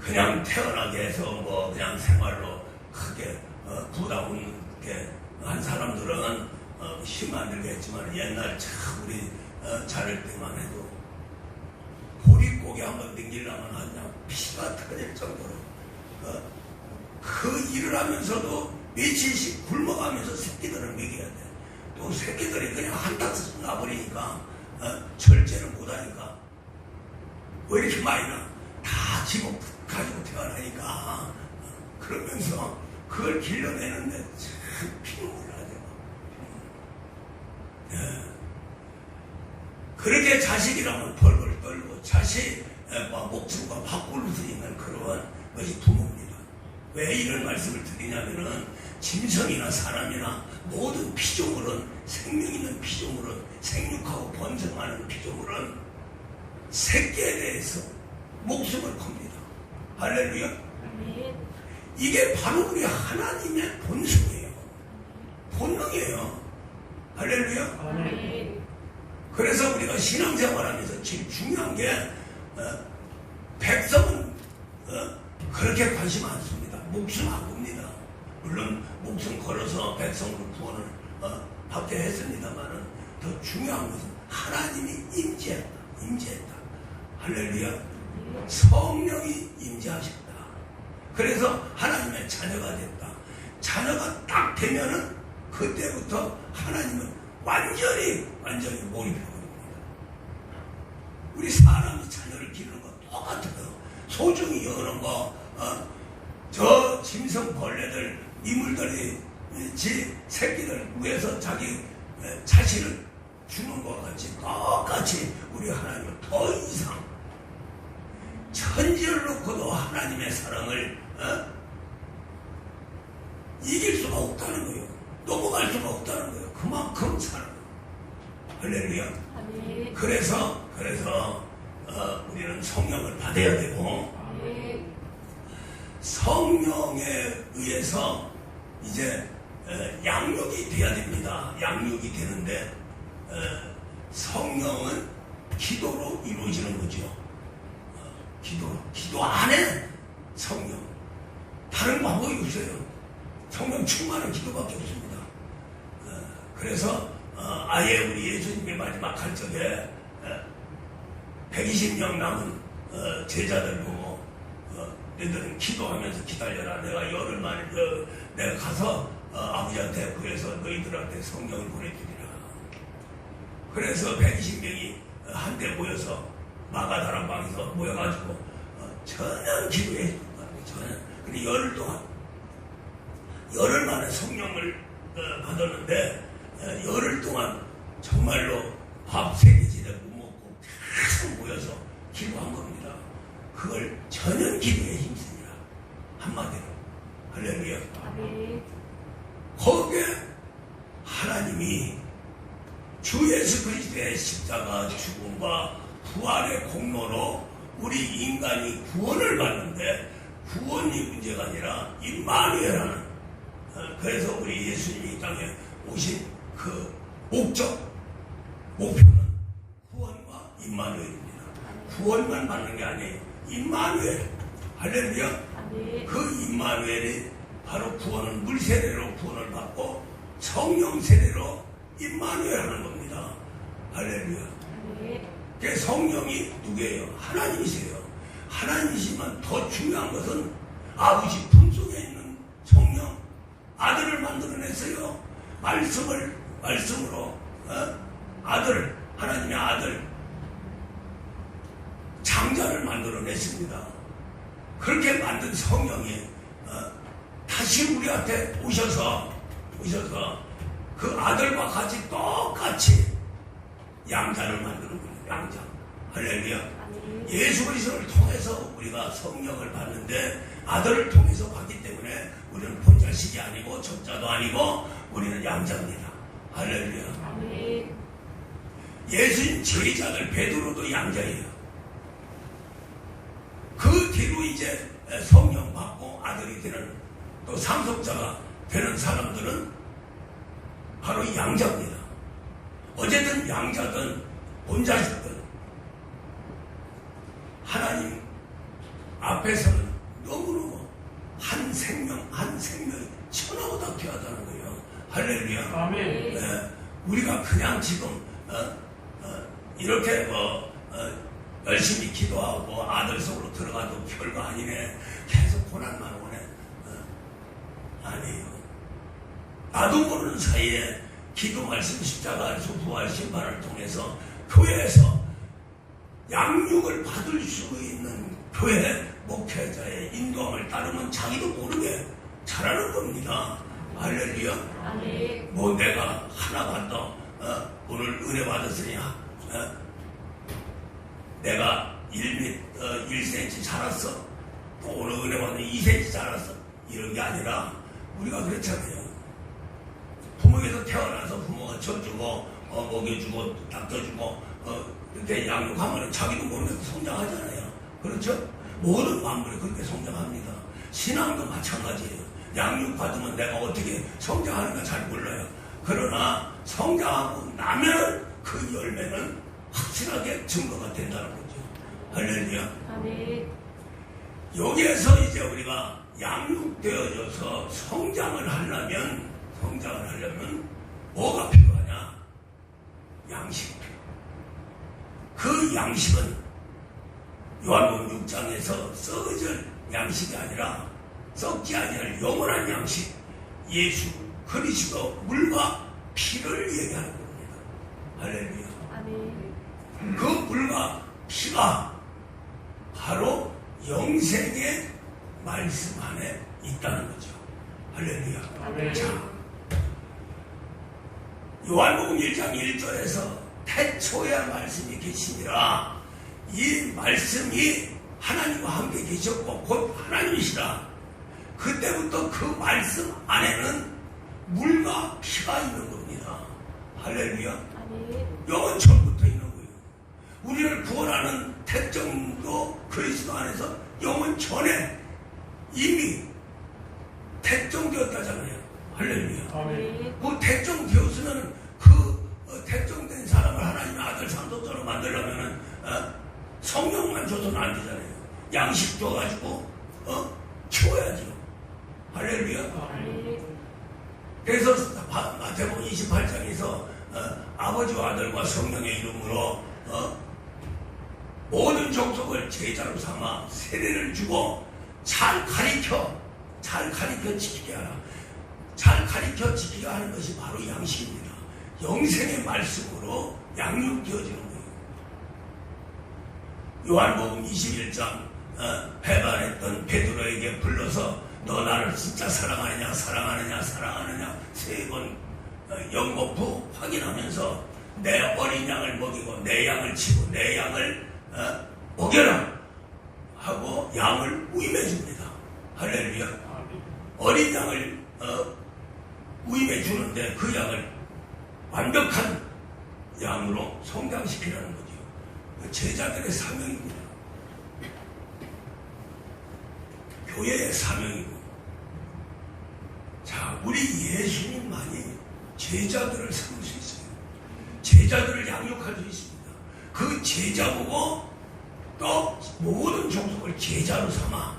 그냥 태어나게 해서 뭐 그냥 생활로 크게 부담 있게 한 사람들은 힘 안 들게 했지만, 옛날 참 우리 자랄 때만 해도 보릿고개 한번 등기려면 그냥 피가 터질 정도로 그 일을 하면서도 며칠씩 굶어가면서 새끼들을 먹여야 돼. 또 새끼들이 그냥 한타씩 나버리니까 절제를 못하니까 왜 이렇게 많이 나? 다 집어 가지고 태어나니까 그러면서 그걸 길러내는데 참 피눈물 나죠. 그렇게 자식이라면 벌벌 떨고 자식과 목숨과 바꿀 수 있는 그런 것이 부모입니다. 왜 이런 말씀을 드리냐면은 짐승이나 사람이나 모든 피조물은, 생명 있는 피조물은, 생육하고 번성하는 피조물은 새끼에 대해서 목숨을 겁니다. 할렐루야. 이게 바로 우리 하나님의 본성이에요. 본능이에요. 할렐루야. 그래서 우리가 신앙생활하면서 제일 중요한 게 백성은 그렇게 관심 많습니다. 목숨 안 겁니다. 물론 목숨 걸어서 백성으로 구원을 받게 했습니다만은 더 중요한 것은 하나님이 임재했다. 할렐루야. 성령이 임재하셨다. 그래서 하나님의 자녀가 됐다. 자녀가 딱 되면은 그때부터 하나님은 완전히 몰입해버립니다. 우리 사람이 자녀를 기르는 거 똑같아요. 소중히 여는 거, 저 짐승 벌레들, 이물들이 지 새끼들 위해서 자기 자신을 주는 것 같이 똑같이 우리 하나님은 더 이상 천지를 놓고도 하나님의 사랑을 이길 수가 없다는 거예요. 넘어갈 수가 없다는 거예요. 그만큼 사랑. 할렐루야. 그래서 우리는 성령을 받아야 되고, 성령에 의해서 이제 양육이 돼야 됩니다. 양육이 되는데 성령은 기도로 이루어지는 거죠. 기도 안에 성령. 다른 방법이 없어요. 성령 충만한 기도밖에 없습니다. 그래서 아예 우리 예수님의 마지막 갈 적에 120명 남은 제자들 보고 너희들은 기도하면서 기다려라. 내가 열흘 만에 내가 가서 아버지한테 구해서 너희들한테 성령을 보내주리라. 그래서 120명이 한데 모여서 마가다란 방에서 모여가지고 전혀 기도해 준 거예요. 전혀. 근데 열흘 만에 성령을 받았는데 열흘 동안 정말로 밥 3개 제대로 못 먹고 계속 모여서 기도한 겁니다. 그걸 전혀 기도에 힘씁니다. 한마디로. 할렐루야. 거기에 하나님이 주 예수 그리스도의 십자가 죽음과 부활의 공로로 우리 인간이 구원을 받는데, 구원이 문제가 아니라 임마누엘하는, 그래서 우리 예수님이 이 땅에 오신 그 목표는 구원과 임마누엘입니다. 구원만 받는 게 아니에요. 임마누엘. 할렐루야. 그 임마누엘이 바로 구원은 물 세례로 구원을 받고 성령 세례로 임마누엘 하는 겁니다. 할렐루야. 그 성령이 누구예요? 하나님이세요. 하나님이지만 더 중요한 것은 아버지 품속에 있는 성령, 아들을 만들어냈어요. 말씀으로 아들, 하나님의 아들, 장자를 만들어냈습니다. 그렇게 만든 성령이 다시 우리한테 오셔서 그 아들과 같이 똑같이 양자를 만드는 거예요. 양자. 할렐루야. 예수 그리스도를 통해서 우리가 성령을 받는데 아들을 통해서 받기 때문에 우리는 본자식이 아니고 적자도 아니고 우리는 양자입니다. 할렐루야. 예수님 제자들 베드로도 양자예요. 그 뒤로 이제 성령 받고 아들이 되는 또 상속자가 되는 사람들은 바로 양자입니다. 어쨌든 양자든 본자식든 하나님 앞에서는 너무너무 한 생명이 천하보다 귀하다는 거예요. 할렐루야. 아멘. 네, 우리가 그냥 지금 이렇게 열심히 기도하고 아들 속으로 들어가도 별거 아니네. 계속 고난만 오네. 아니에요. 나도 모르는 사이에 기도 말씀 십자가 안에서 부활 심판을 통해서 교회에서 양육을 받을 수 있는 교회 목회자의 인도함을 따르면 자기도 모르게 잘하는 겁니다. 할렐루야. 아멘. 뭐 내가 하나 받다 오늘 은혜 받았으니 내가 1cm 자랐어. 또 오늘 은혜 받으니 2cm 자랐어. 이런 게 아니라 우리가 그렇잖아요. 부모에서 태어나서 부모가 젖주고 먹여주고 닦아주고 이렇게 양육하면 자기도 모르면서 성장하잖아요. 그렇죠? 모든 만물이 그렇게 성장합니다. 신앙도 마찬가지예요. 양육받으면 내가 어떻게 성장하는가 잘 몰라요. 그러나 성장하고 나면 그 열매는 확실하게 증거가 된다는 거죠. 할렐루야. 아멘. 여기에서 이제 우리가 양육되어져서 성장을 하려면 뭐가 필요하냐? 양식이 필요해요. 그 양식은 요한복음 6장에서 썩어질 양식이 아니라 썩지 아니할 영원한 양식, 예수 그리스도 물과 피를 얘기하는 겁니다. 할렐루야. 아멘. 그 물과 피가 바로 영생의 말씀 안에 있다는 거죠. 할렐루야. 아멘. 자, 요한복음 1장 1절에서 태초에 말씀이 계시니라. 이 말씀이 하나님과 함께 계셨고 곧 하나님이시라. 그때부터 그 말씀 안에는 물과 피가 있는 겁니다. 할렐루야. 아멘. 영원천부터 있는 거예요. 우리를 구원하는 택정도 그리스도 안에서 영원 전에 이미 택정되었다잖아요. 할렐루야. 아멘. 그 택정되었으면 그 택정된 사람을 하나님의 아들 상속자로 만들려면은 성령만 줘서는 안 되잖아요. 양식 줘가지고 키워야죠. 할렐루야. 아멘. 그래서 마태복음 28장에서 아버지와 아들과 성령의 이름으로 모든 족속을 제자로 삼아 세례를 주고 잘 가리켜 지키게 하라. 잘 가리켜 지키게 하는 것이 바로 양식입니다. 영생의 말씀으로 양육되어지는 거예요. 요한복음 21장 배반했던 베드로에게 불러서 너 나를 진짜 사랑하느냐 3번 연거푸 확인하면서 내 어린 양을 먹이고 내 양을 치고 내 양을 먹여라 하고 양을 우임해 줍니다. 할렐루야. 어린 양을 우임해 주는데 그 양을 완벽한 양으로 성장시키라는 거죠. 제자들의 사명입니다. 교회의 사명이고. 자, 우리 예수님만이 제자들을 삼을 수 있어요. 제자들을 양육할 수 있습니다. 그 제자 보고 또 모든 종족을 제자로 삼아.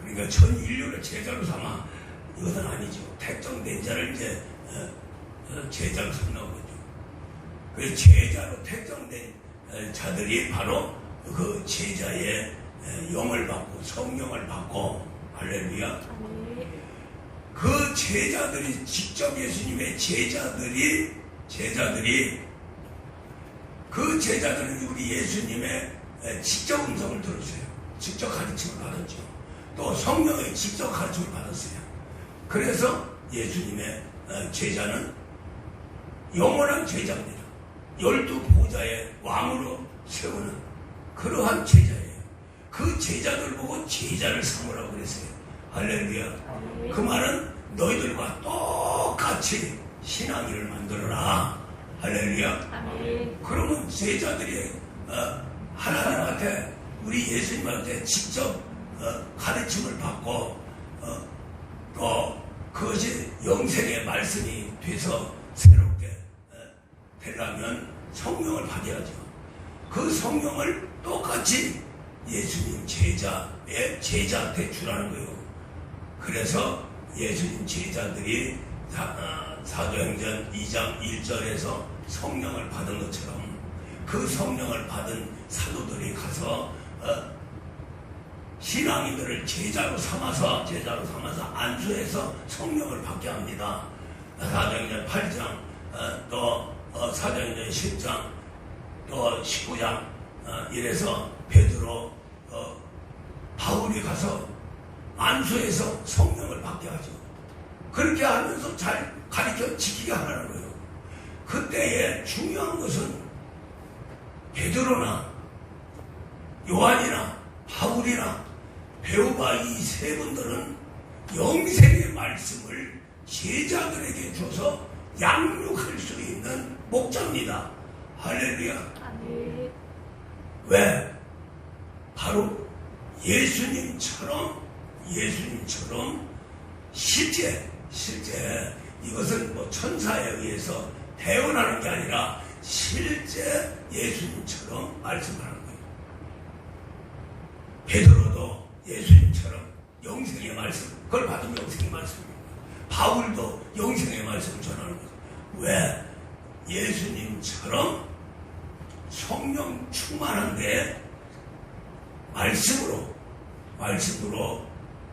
그러니까 전 인류를 제자로 삼아. 이것은 아니죠. 택정된 자를 이제 제자로 삼는 거죠. 그 제자로 택정된 자들이 바로 그 제자의 영을 받고 성령을 받고 할렐루야. 아멘. 그 제자들이 직접 예수님의 제자들이 그 제자들은 우리 예수님의 직접 음성을 들었어요. 직접 가르침을 받았죠. 또 성령의 직접 가르침을 받았어요. 그래서 예수님의 제자는 영원한 제자입니다. 12보좌의 왕으로 세우는 그러한 제자예요. 그 제자들 보고 제자를 삼으라고 그랬어요. 할렐루야. 아멘. 그 말은 너희들과 똑같이 신앙인을 만들어라. 할렐루야. 아멘. 그러면 제자들이 하나님한테 우리 예수님한테 직접 가르침을 받고 또 그것이 영생의 말씀이 돼서 새롭게 되려면 성령을 받아야죠. 그 성령을 똑같이 예수님 제자한테 주라는 거예요. 그래서 예수님 제자들이 사도행전 2장 1절에서 성령을 받은 것처럼 그 성령을 받은 사도들이 가서 신앙인들을 제자로 삼아서 안수해서 성령을 받게 합니다. 사도행전 8장 또 사도행전 10장 또 19장 이래서 베드로 바울이 가서 안수해서 성령을 받게 하죠. 그렇게 하면서 잘 가르쳐 지키게 하라는 거예요. 그때의 중요한 것은 베드로나 요한이나 바울이나 베오바 이 세 분들은 영생의 말씀을 제자들에게 줘서 양육할 수 있는 목자입니다. 할렐루야. 아멘. 왜? 바로 예수님처럼 실제 이것은 뭐 천사에 의해서 태어나는 게 아니라 실제 예수님처럼 말씀하는 거예요. 베드로도 예수님처럼 영생의 말씀, 그걸 받은 영생의 말씀입니다. 바울도 영생의 말씀을 전하는 거죠. 왜? 예수님처럼 성령 충만한데 말씀으로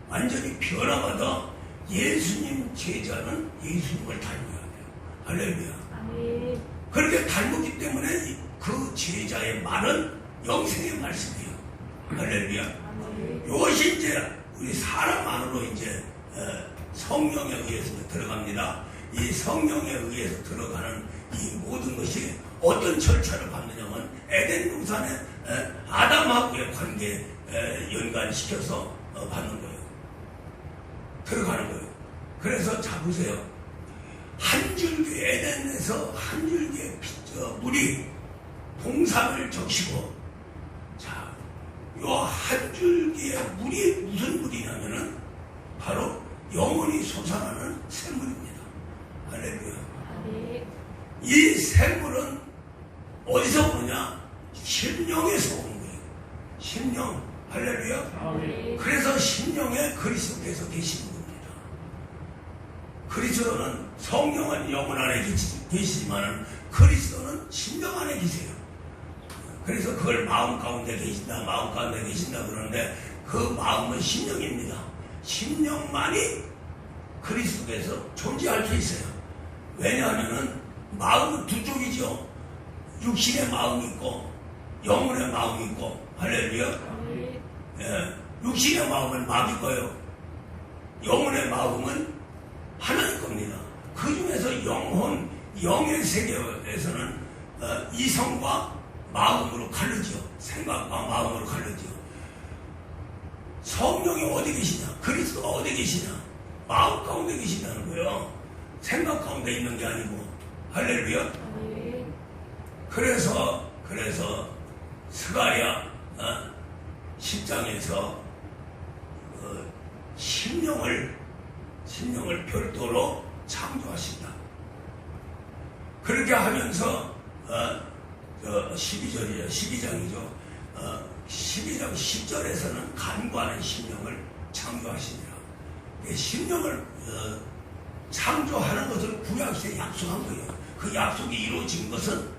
완전히 변화받아 예수님 제자는 예수님을 닮아야 돼요. 할렐루야. 아멘. 그렇게 닮았기 때문에 그 제자의 말은 영생의 말씀이에요. 할렐루야. 아멘. 이것이 이제 우리 사람 안으로 이제 성령에 의해서 들어갑니다. 이 성령에 의해서 들어가는 이 모든 것이 어떤 절차를 받느냐면 에덴 동산에 아담하고의 관계 연관시켜서 받는 거예요. 들어가는 거예요. 그래서 자 보세요. 한 줄기 에덴에서 한 줄기의 물이 동산을 적시고 자, 요 한 줄기의 물이 무슨 물이냐면은 바로 영원히 솟아나는 샘물입니다. 할렐루야. 아멘. 이 샘물은 어디서 오느냐? 심령에서 오는 거예요. 심령. 할렐루야. 아멘. 그래서 심령에 그리스도께서 계시는 겁니다. 그리스도는 성령은 영혼 안에 계시지만 그리스도는 심령 안에 계세요. 그래서 그걸 마음 가운데 계신다 그러는데 그 마음은 심령입니다. 심령만이 그리스도께서 존재할 수 있어요. 왜냐하면 마음은 두 쪽이죠. 육신의 마음이 있고 영혼의 마음이 있고. 할렐루야. 아멘. 예, 육신의 마음은 마귀 거예요. 영혼의 마음은 하나님 겁니다. 그 중에서 영의 세계에서는 이성과 마음으로 갈르죠. 생각과 마음으로 갈르죠. 성령이 어디 계시냐? 그리스도가 어디 계시냐? 마음 가운데 계신다는 거예요. 생각 가운데 있는 게 아니고. 할렐루야. 아멘. 그래서 스가랴 10장에서 심령을 별도로 창조하신다. 그렇게 하면서 12장이죠. 12장 10절에서는 간과하는 심령을 창조하시니라. 심령을 창조하는 것을 구약시에 약속한 거예요. 그 약속이 이루어진 것은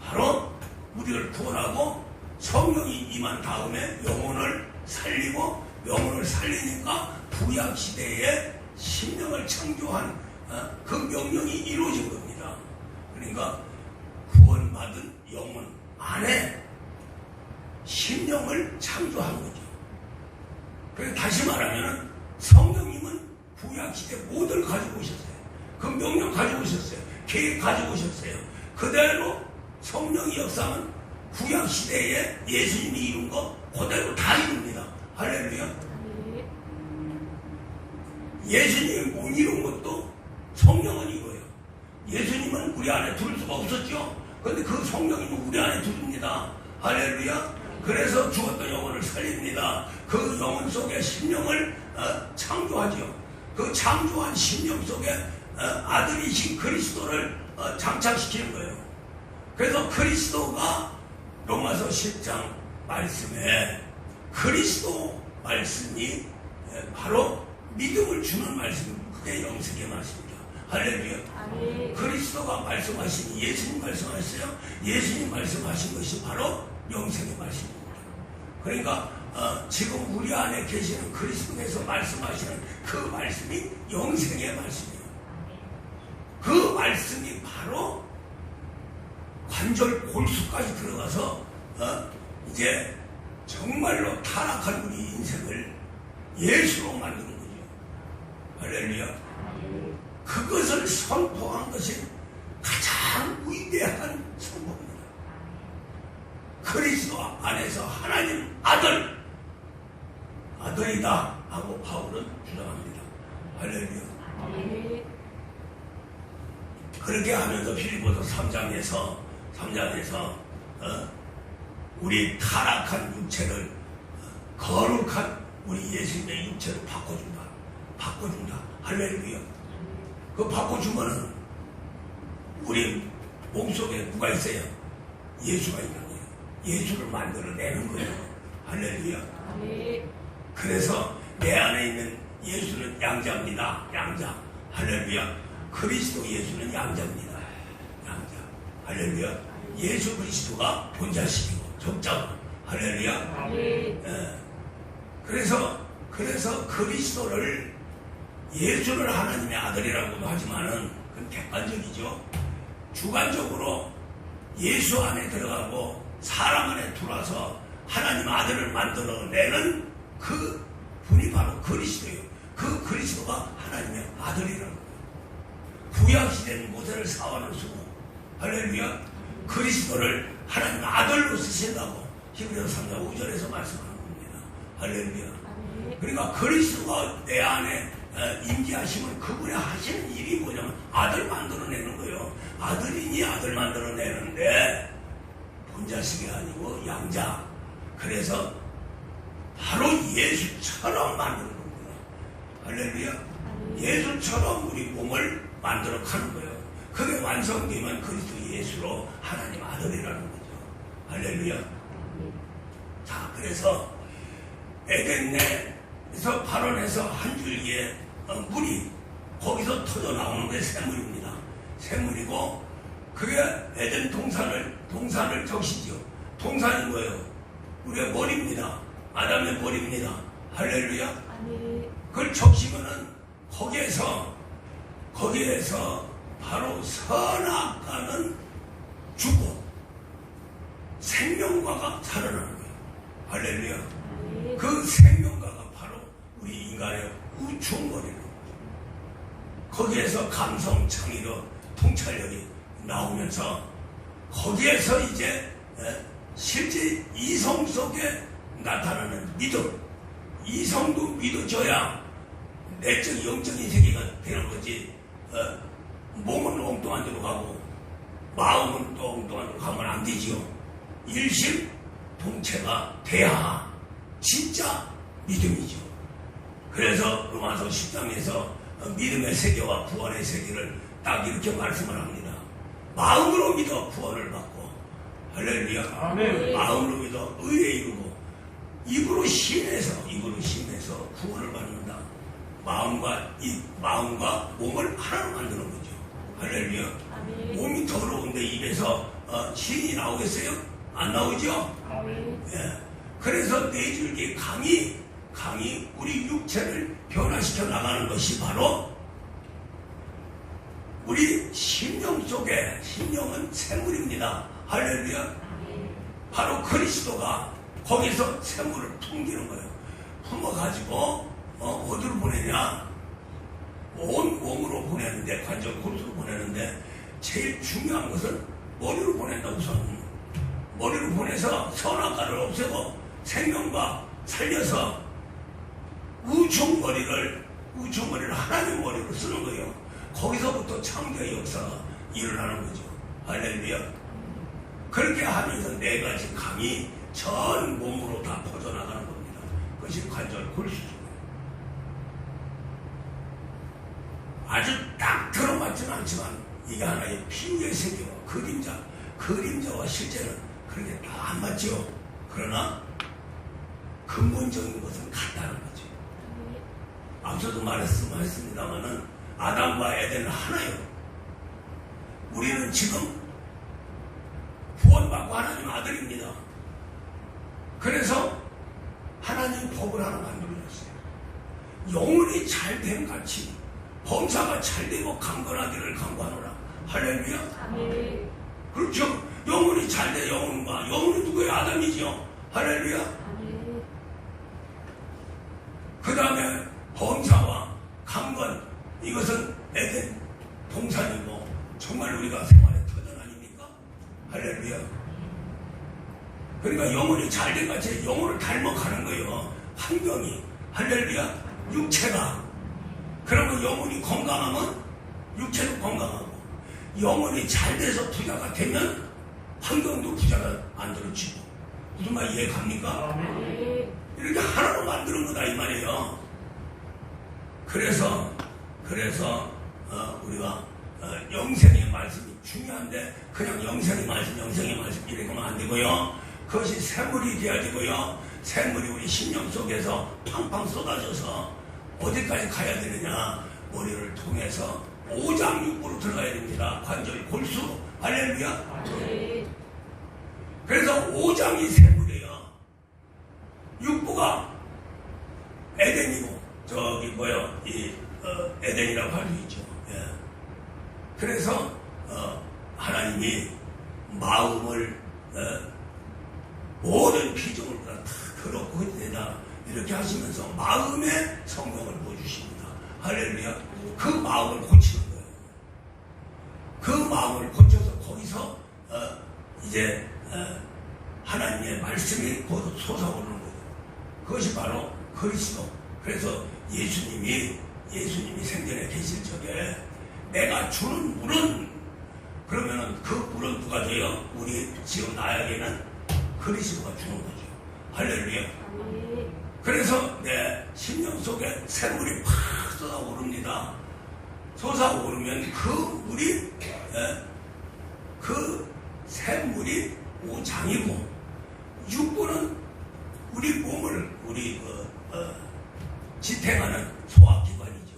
바로 우리를 구원하고 성령이 임한 다음에 영혼을 살리고 영혼을 살리니까 구약시대에 심령을 창조한 그 명령이 이루어진 겁니다. 그러니까 구원받은 영혼 안에 심령을 창조한 거죠. 그래서 다시 말하면 성령님은 구약시대 모두를 가지고 오셨어요. 그 명령 가지고 오셨어요. 계획 가지고 오셨어요. 그대로 성령의 역사는 구약시대에 예수님이 이룬 거 그대로 다 이룹니다. 할렐루야. 아멘. 예수님이 못 이룬 것도 성령은 이거예요. 예수님은 우리 안에 둘 수가 없었죠. 그런데 그 성령님은 우리 안에 두릅니다. 할렐루야. 그래서 죽었던 영혼을 살립니다. 그 영혼 속에 심령을 창조하죠. 그 창조한 심령 속에 아들이신 그리스도를 장착시키는 거예요. 그래서 그리스도가 로마서 10장 말씀에 그리스도 말씀이 바로 믿음을 주는 말씀, 그게 영생의 말씀입니다. 할렐루야. 아멘. 그리스도가 말씀하신, 예수님 말씀하셨어요. 예수님 말씀하신 것이 바로 영생의 말씀입니다. 그러니까 지금 우리 안에 계시는 그리스도께서 말씀하시는 그 말씀이 영생의 말씀이에요. 그 말씀이 바로 관절 골수까지 들어가서 이제 정말로 타락한 우리 인생을 예수로 만드는 거죠. 할렐루야. 그것을 선포한 것이 가장 위대한 선포입니다. 그리스도 안에서 하나님 아들이다 하고 바울은 주장합니다. 할렐루야. 아멘. 그렇게 하면서 빌립보서 3장에서 우리 타락한 육체를 거룩한 우리 예수님의 육체로 바꿔준다. 할렐루야. 그 바꿔주면은 우리 몸속에 누가 있어요? 예수가 있는 거예요. 예수를 만들어내는 거예요. 할렐루야. 아멘. 그래서 내 안에 있는 예수는 양자입니다. 양자. 할렐루야. 그리스도 예수는 양자입니다. 양자. 할렐루야. 예수 그리스도가 본자식이고 적자고. 할렐루야. 아멘. 그래서 그리스도를 예수를 하나님의 아들이라고도 하지만은 그건 객관적이죠. 주관적으로 예수 안에 들어가고 사람 안에 들어와서 하나님 아들을 만들어내는 그 분이 바로 그리스도예요. 그 그리스도가 하나님의 아들이라는 거예요. 구약시대는 모세를 사원을 쓰고 할렐루야. 그리스도를 하나님의 아들로 쓰신다고 히브리서 3장 5절에서 말씀하는 겁니다. 할렐루야. 아멘. 그러니까 그리스도가 내 안에 임재하시면 그분이 하시는 일이 뭐냐면 아들 만들어내는 거예요. 아들이니 아들 만들어내는데 본자식이 아니고 양자. 그래서 바로 예수처럼 만드는 겁니다. 할렐루야. 예수처럼 우리 몸을 만들어 가는 거예요. 그게 완성되면 그리스도 예수로 하나님 아들이라는 거죠. 할렐루야. 자, 그래서 에덴에서 발원해서 한 줄기에 물이 거기서 터져 나오는 게 샘물입니다. 샘물이고 그게 에덴 동산을 적시죠. 동산이 뭐예요? 우리의 머리입니다. 아담의 머리입니다. 할렐루야. 아멘. 그걸 적시면은 거기에서 바로 선악과는 죽고 생명과가 살아나는 거예요. 할렐루야. 아멘. 그 생명과가 바로 우리 인간의 우충거리는 거예요. 거기에서 감성, 창의력, 통찰력이 나오면서 거기에서 이제 실제 이성 속에 나타나는 믿음, 이성도 믿어져야 내적 영적인 세계가 되는 거지. 몸은 엉뚱한 데로 가고 마음은 또 엉뚱한 데로 가면 안 되지요. 일심동체가 돼야 진짜 믿음이죠. 그래서 로마서 10장에서 믿음의 세계와 구원의 세계를 딱 이렇게 말씀을 합니다. 마음으로 믿어 구원을 받고 할렐루야. 아멘. 마음으로 믿어 의에 이르고 입으로 신해서 구원을 받는다. 마음과 몸을 하나로 만드는 거죠. 할렐루야. 아멘. 몸이 더러운데 입에서 신이 나오겠어요? 안 나오죠? 아멘. 예. 그래서 네 줄기 강이 우리 육체를 변화시켜 나가는 것이 바로 우리 심령 속에, 심령은 샘물입니다. 할렐루야. 바로 그리스도가 거기서 샘물을 풍기는 거예요. 품어가지고 어디로 보내냐? 온 몸으로 보내는데, 관절 골수로 보내는데, 제일 중요한 것은 머리로 보낸다. 우선 머리로 보내서 선악과를 없애고 생명과 살려서 우주머리를 하나님 머리로 쓰는 거예요. 거기서부터 창조의 역사가 일어나는 거죠. 할렐루야. 그렇게 하면서 네 가지 강이 전 몸으로 다 퍼져나가는 겁니다. 그것이 관절 골수죠. 아주 딱 들어맞지는 않지만 이게 하나의 비유의 세계와 그림자와 실제는 그렇게 다 안 맞죠. 그러나 근본적인 것은 같다는 거죠. 앞서도 말했습니다마는 아담과 에덴은 하나예요. 우리는 지금 구원받고 하나님 아들입니다. 그래서 하나님 법을 하나 만들어줬어요. 영혼이 잘됨 같이 범사가 잘되고 강건하기를 강구하노라. 할렐루야. 아멘. 그렇죠. 영혼이 잘돼. 영혼이 누구예요? 아담이죠. 할렐루야. 아멘. 그 다음에 범사와 강건, 이것은 에덴 동산이고 정말 우리가 생활의 터전 아닙니까? 할렐루야. 그러니까 영혼이 잘된 같이 영혼을 닮아가는 거예요. 환경이. 할렐루야. 육체가. 그러면 영혼이 건강하면 육체도 건강하고, 영혼이 잘 돼서 부자가 되면 환경도 부자가 만들어지고. 무슨 말 이해 갑니까? 아멘. 이렇게 하나로 만드는 거다 이 말이에요. 그래서 우리가 영생의 말씀이 중요한데 그냥 영생의 말씀 이렇게 하면 안 되고요. 그것이 샘물이 돼야 되고요. 샘물이 우리 심령 속에서 팡팡 쏟아져서 어디까지 가야 되느냐? 머리를 통해서 오장육부로 들어가야 됩니다. 관절, 골수. 할렐루야. 아멘. 그래서 오장이 샘물이에요. 육부가 에덴이고 에덴이라고 할 수 있죠. 예. 그래서 하나님이 마음을 모든 피조물을 다 더럽고 헛되다 이렇게 하시면서 마음의 성경을 보여주십니다. 할렐루야. 그 마음을 고치는 거예요. 그 마음을 고쳐서 거기서 이제 하나님의 말씀이 곧 솟아오르는 거예요. 그것이 바로 그리스도. 그래서 예수님이 생전에 계실 적에 내가 주는 물은, 그러면은 그 물은 누가 돼요? 우리 지금 나에게는 그리스도가 주는 거죠. 할렐루야. 아멘. 그래서 내 심령 속에 샘물이 팍 쏟아오릅니다. 솟아오르면 그 물이 그 샘물이 오장이고, 육부는 우리 몸을 지탱하는 소화기관이죠.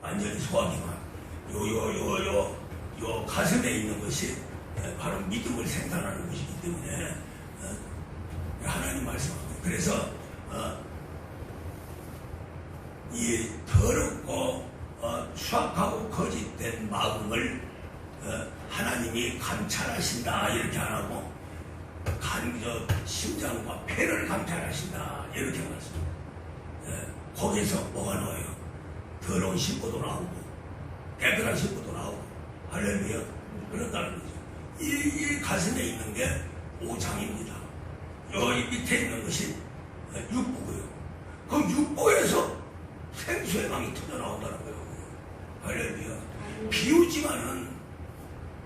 완전히 소화기관. 요 가슴에 있는 것이 바로 믿음을 생산하는 것이기 때문에 하나님 말씀하고, 그래서 이 더럽고 추악하고 거짓된 마음을 하나님이 감찰하신다 이렇게 안 하고 심장과 폐를 감찰하신다 이렇게 말씀합니다. 거기서 뭐가 나와요? 더러운 신보도 나오고 깨끗한 신보도 나오고. 할렐루야. 그런다는 거죠. 이 가슴에 있는 게 오장입니다. 여기 밑에 있는 것이 육부고요. 그 육부에서 생수의 강이 터져 나온다는 거예요. 할렐루야. 비우지만은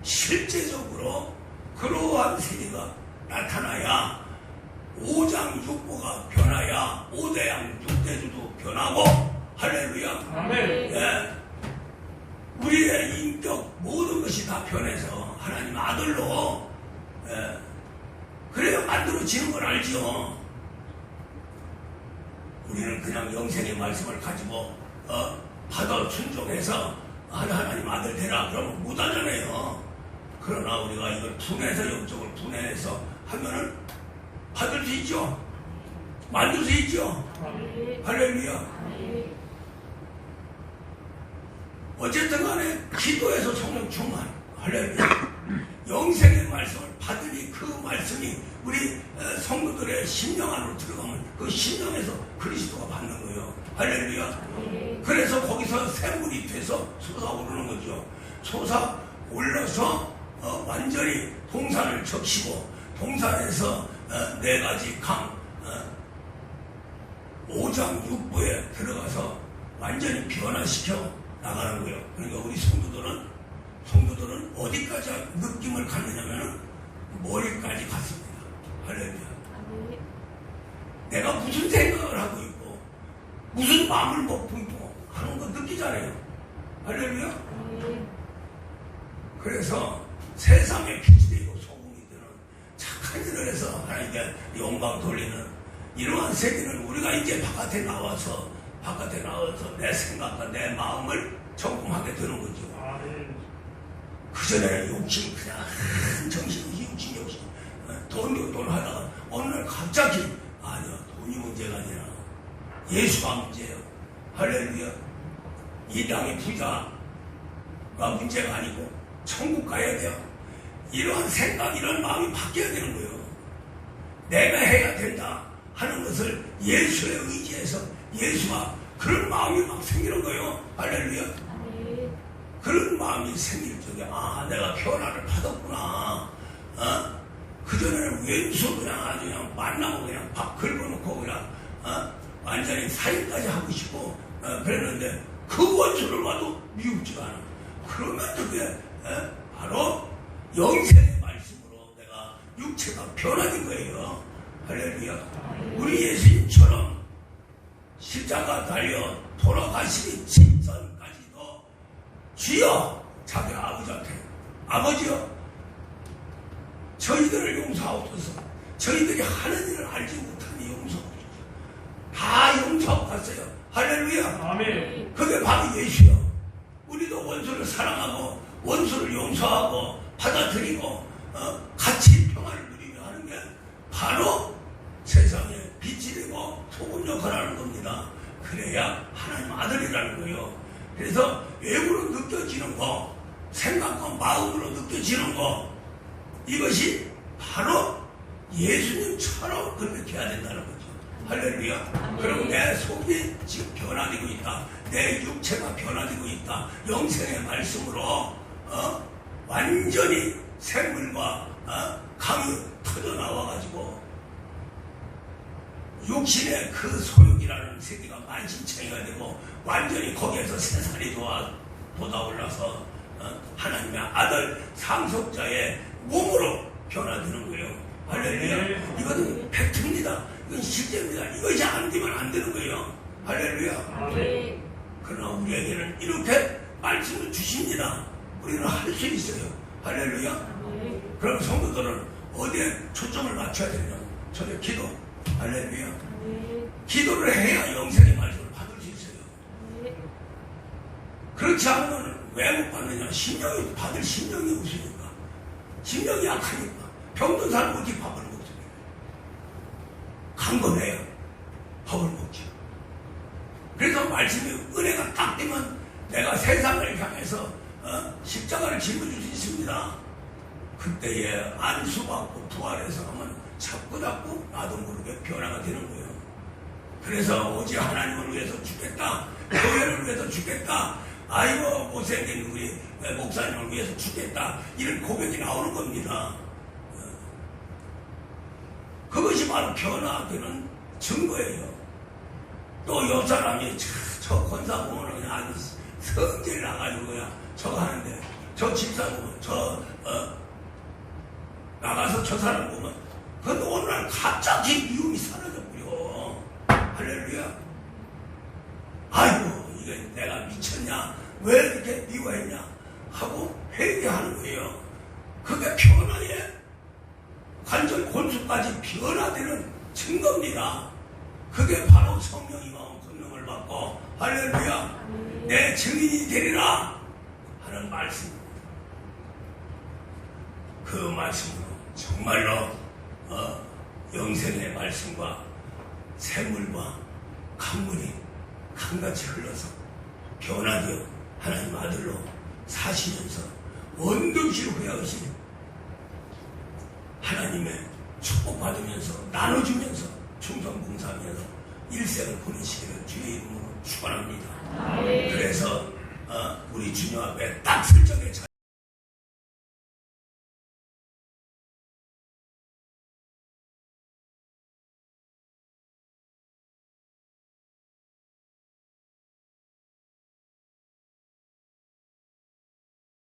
실제적으로 그러한 세계가 나타나야 오장 육부가 변하야 오대양 육대주도 변하고. 할렐루야. 아멘. 예. 우리의 인격 모든 것이 다 변해서 하나님 아들로 그래야 만들어지는 걸 알죠. 우리는 그냥 영생의 말씀을 가지고 받아 순종해서 하나님 아들 되라 그러면 못하잖아요. 그러나 우리가 이걸 분해서 영적으로 분해해서 하면은 받을 수 있죠. 만들 수 있죠. 네. 할렐루야. 네. 어쨌든 간에 기도에서 성령 충만. 할렐루야. 영생의 말씀을 받으니 그 말씀이 우리 성도들의 심령 안으로 들어가면 그 심령에서 그리스도가 받는 거예요. 할렐루야. 네. 그래서 거기서 샘물이 돼서 솟아오르는 거죠. 솟아올라서 완전히 동산을 적시고 동산에서 네 가지 강 5장 6부에 들어가서 완전히 변화시켜 나가는 거예요. 그러니까 우리 성도들은 어디까지 느낌을 갖느냐면은 머리까지 갔습니다. 할렐루야. 네. 내가 무슨 생각을 하고 있고 무슨 마음을 먹고 있고 하는 거 느끼잖아요. 할렐루야. 네. 그래서 세상에 빛이 되고 소금이 되는 착한 일을 해서 하나님께 영광 돌리는 이러한 세계는 우리가 이제 바깥에 나와서 내 생각과 내 마음을 점검하게 되는 거죠. 그전에는 욕심 그냥 정신이 욕심 돈 하다가 어느 날 갑자기 아니요, 돈이 문제가 아니라 예수가 문제예요. 할렐루야. 이 땅의 부자가 문제가 아니고 천국 가야 돼요. 이러한 생각, 이런 마음이 바뀌어야 되는 거예요. 내가 해야 된다 하는 것을 예수의 의지에서 예수가 그런 마음이 막 생기는 거예요. 할렐루야. 네. 그런 마음이 생길 적에 내가 변화를 받았구나. 그전에는 왼수 그냥 아주 그냥 만나고 그냥 밥 긁어놓고 그냥 완전히 살인까지 하고 싶고 그랬는데 그 원수를 봐도 미흡지가 않아. 그러면 그게 바로 영생의 말씀으로 내가 육체가 변화된 거예요. 할렐루야. 우리 예수님처럼 십자가 달려 돌아가시기 직전까지도 주여 자기 아버지한테 아버지여 저희들을 용서하옵소서. 저희들이 하는 일을 알지 못하니 용서하옵소서. 다 용서하고 갔어요. 할렐루야. 아멘. 그게 바로 예수요. 우리도 원수를 사랑하고 원수를 용서하고 받아들이고 같이 평화를 누리며 하는 게 바로 세상에 빛이 되고 소금 역할을 하는 겁니다. 그래야 하나님 아들이라는 거예요. 그래서 외부로 느껴지는 거, 생각과 마음으로 느껴지는 거, 이것이 바로 예수님처럼 그렇게 해야 된다는 거죠. 할렐루야. 그리고 내 속이 지금 변화되고 있다. 내 육체가 변화되고 있다. 영생의 말씀으로 완전히 샘물과 강이 터져 나와가지고 육신의 그 소욕이라는 세계가 만신창이가 되고 완전히 거기에서 세상이 돋아올라서 하나님의 아들 상속자의 몸으로 변화되는 거예요. 할렐루야. 이거는 팩트입니다. 이건 실제입니다. 이것이 안 되면 안 되는 거예요. 할렐루야. 네. 그러나 우리에게는 이렇게 말씀을 주십니다. 우리는 할 수 있어요. 할렐루야. 네. 그럼 성도들은 어디에 초점을 맞춰야 되냐? 저의 기도. 할렐루야. 네. 기도를 해야 영생의 말씀을 받을 수 있어요. 네. 그렇지 않으면 왜 못 받느냐? 심령이 받을 심령이 없으니까. 심령이 약하니까. 병든 사람 어떻게 밥을 먹습니까? 강건해요. 밥을 먹죠. 그래서 말씀이 은혜가 딱 되면 내가 세상을 향해서 십자가를 짊어질 수 있습니다. 그때에 안수받고 부활해서 하면 자꾸 나도 모르게 변화가 되는 거예요. 그래서 오직 하나님을 위해서 죽겠다. 교회를 위해서 죽겠다. 아이고 못생긴 우리 목사님을 위해서 죽겠다. 이런 고백이 나오는 겁니다. 그것이 바로 변화되는 증거예요. 또 요 사람이 저 권사 보면 그냥 아주 성질 나가지고 그냥 저거 하는데 저 집사 보면 나가서 저 사람 보면 근데 어느 날 갑자기 미움이 사라져버려. 할렐루야. 아이고 이게 내가 미쳤냐 왜 이렇게 미워했냐 하고 회개하는 거예요. 그게 변화의 관절 곤수까지 변화되는 증거입니다. 그게 바로 성령이 마음 권능을 받고 할렐루야 내 증인이 되리라 하는 말씀입니다. 그 말씀으로 정말로 영생의 말씀과 샘물과 강물이 강같이 흘러서 변화되어 하나님 아들로 사시면서 원덕시로 그야신 하나님의 축복받으면서 나눠주면서 충성봉사하면서 일생을 보내시기를 주의 이름으로 축원합니다. 그래서 우리 주님 앞에 딱 설정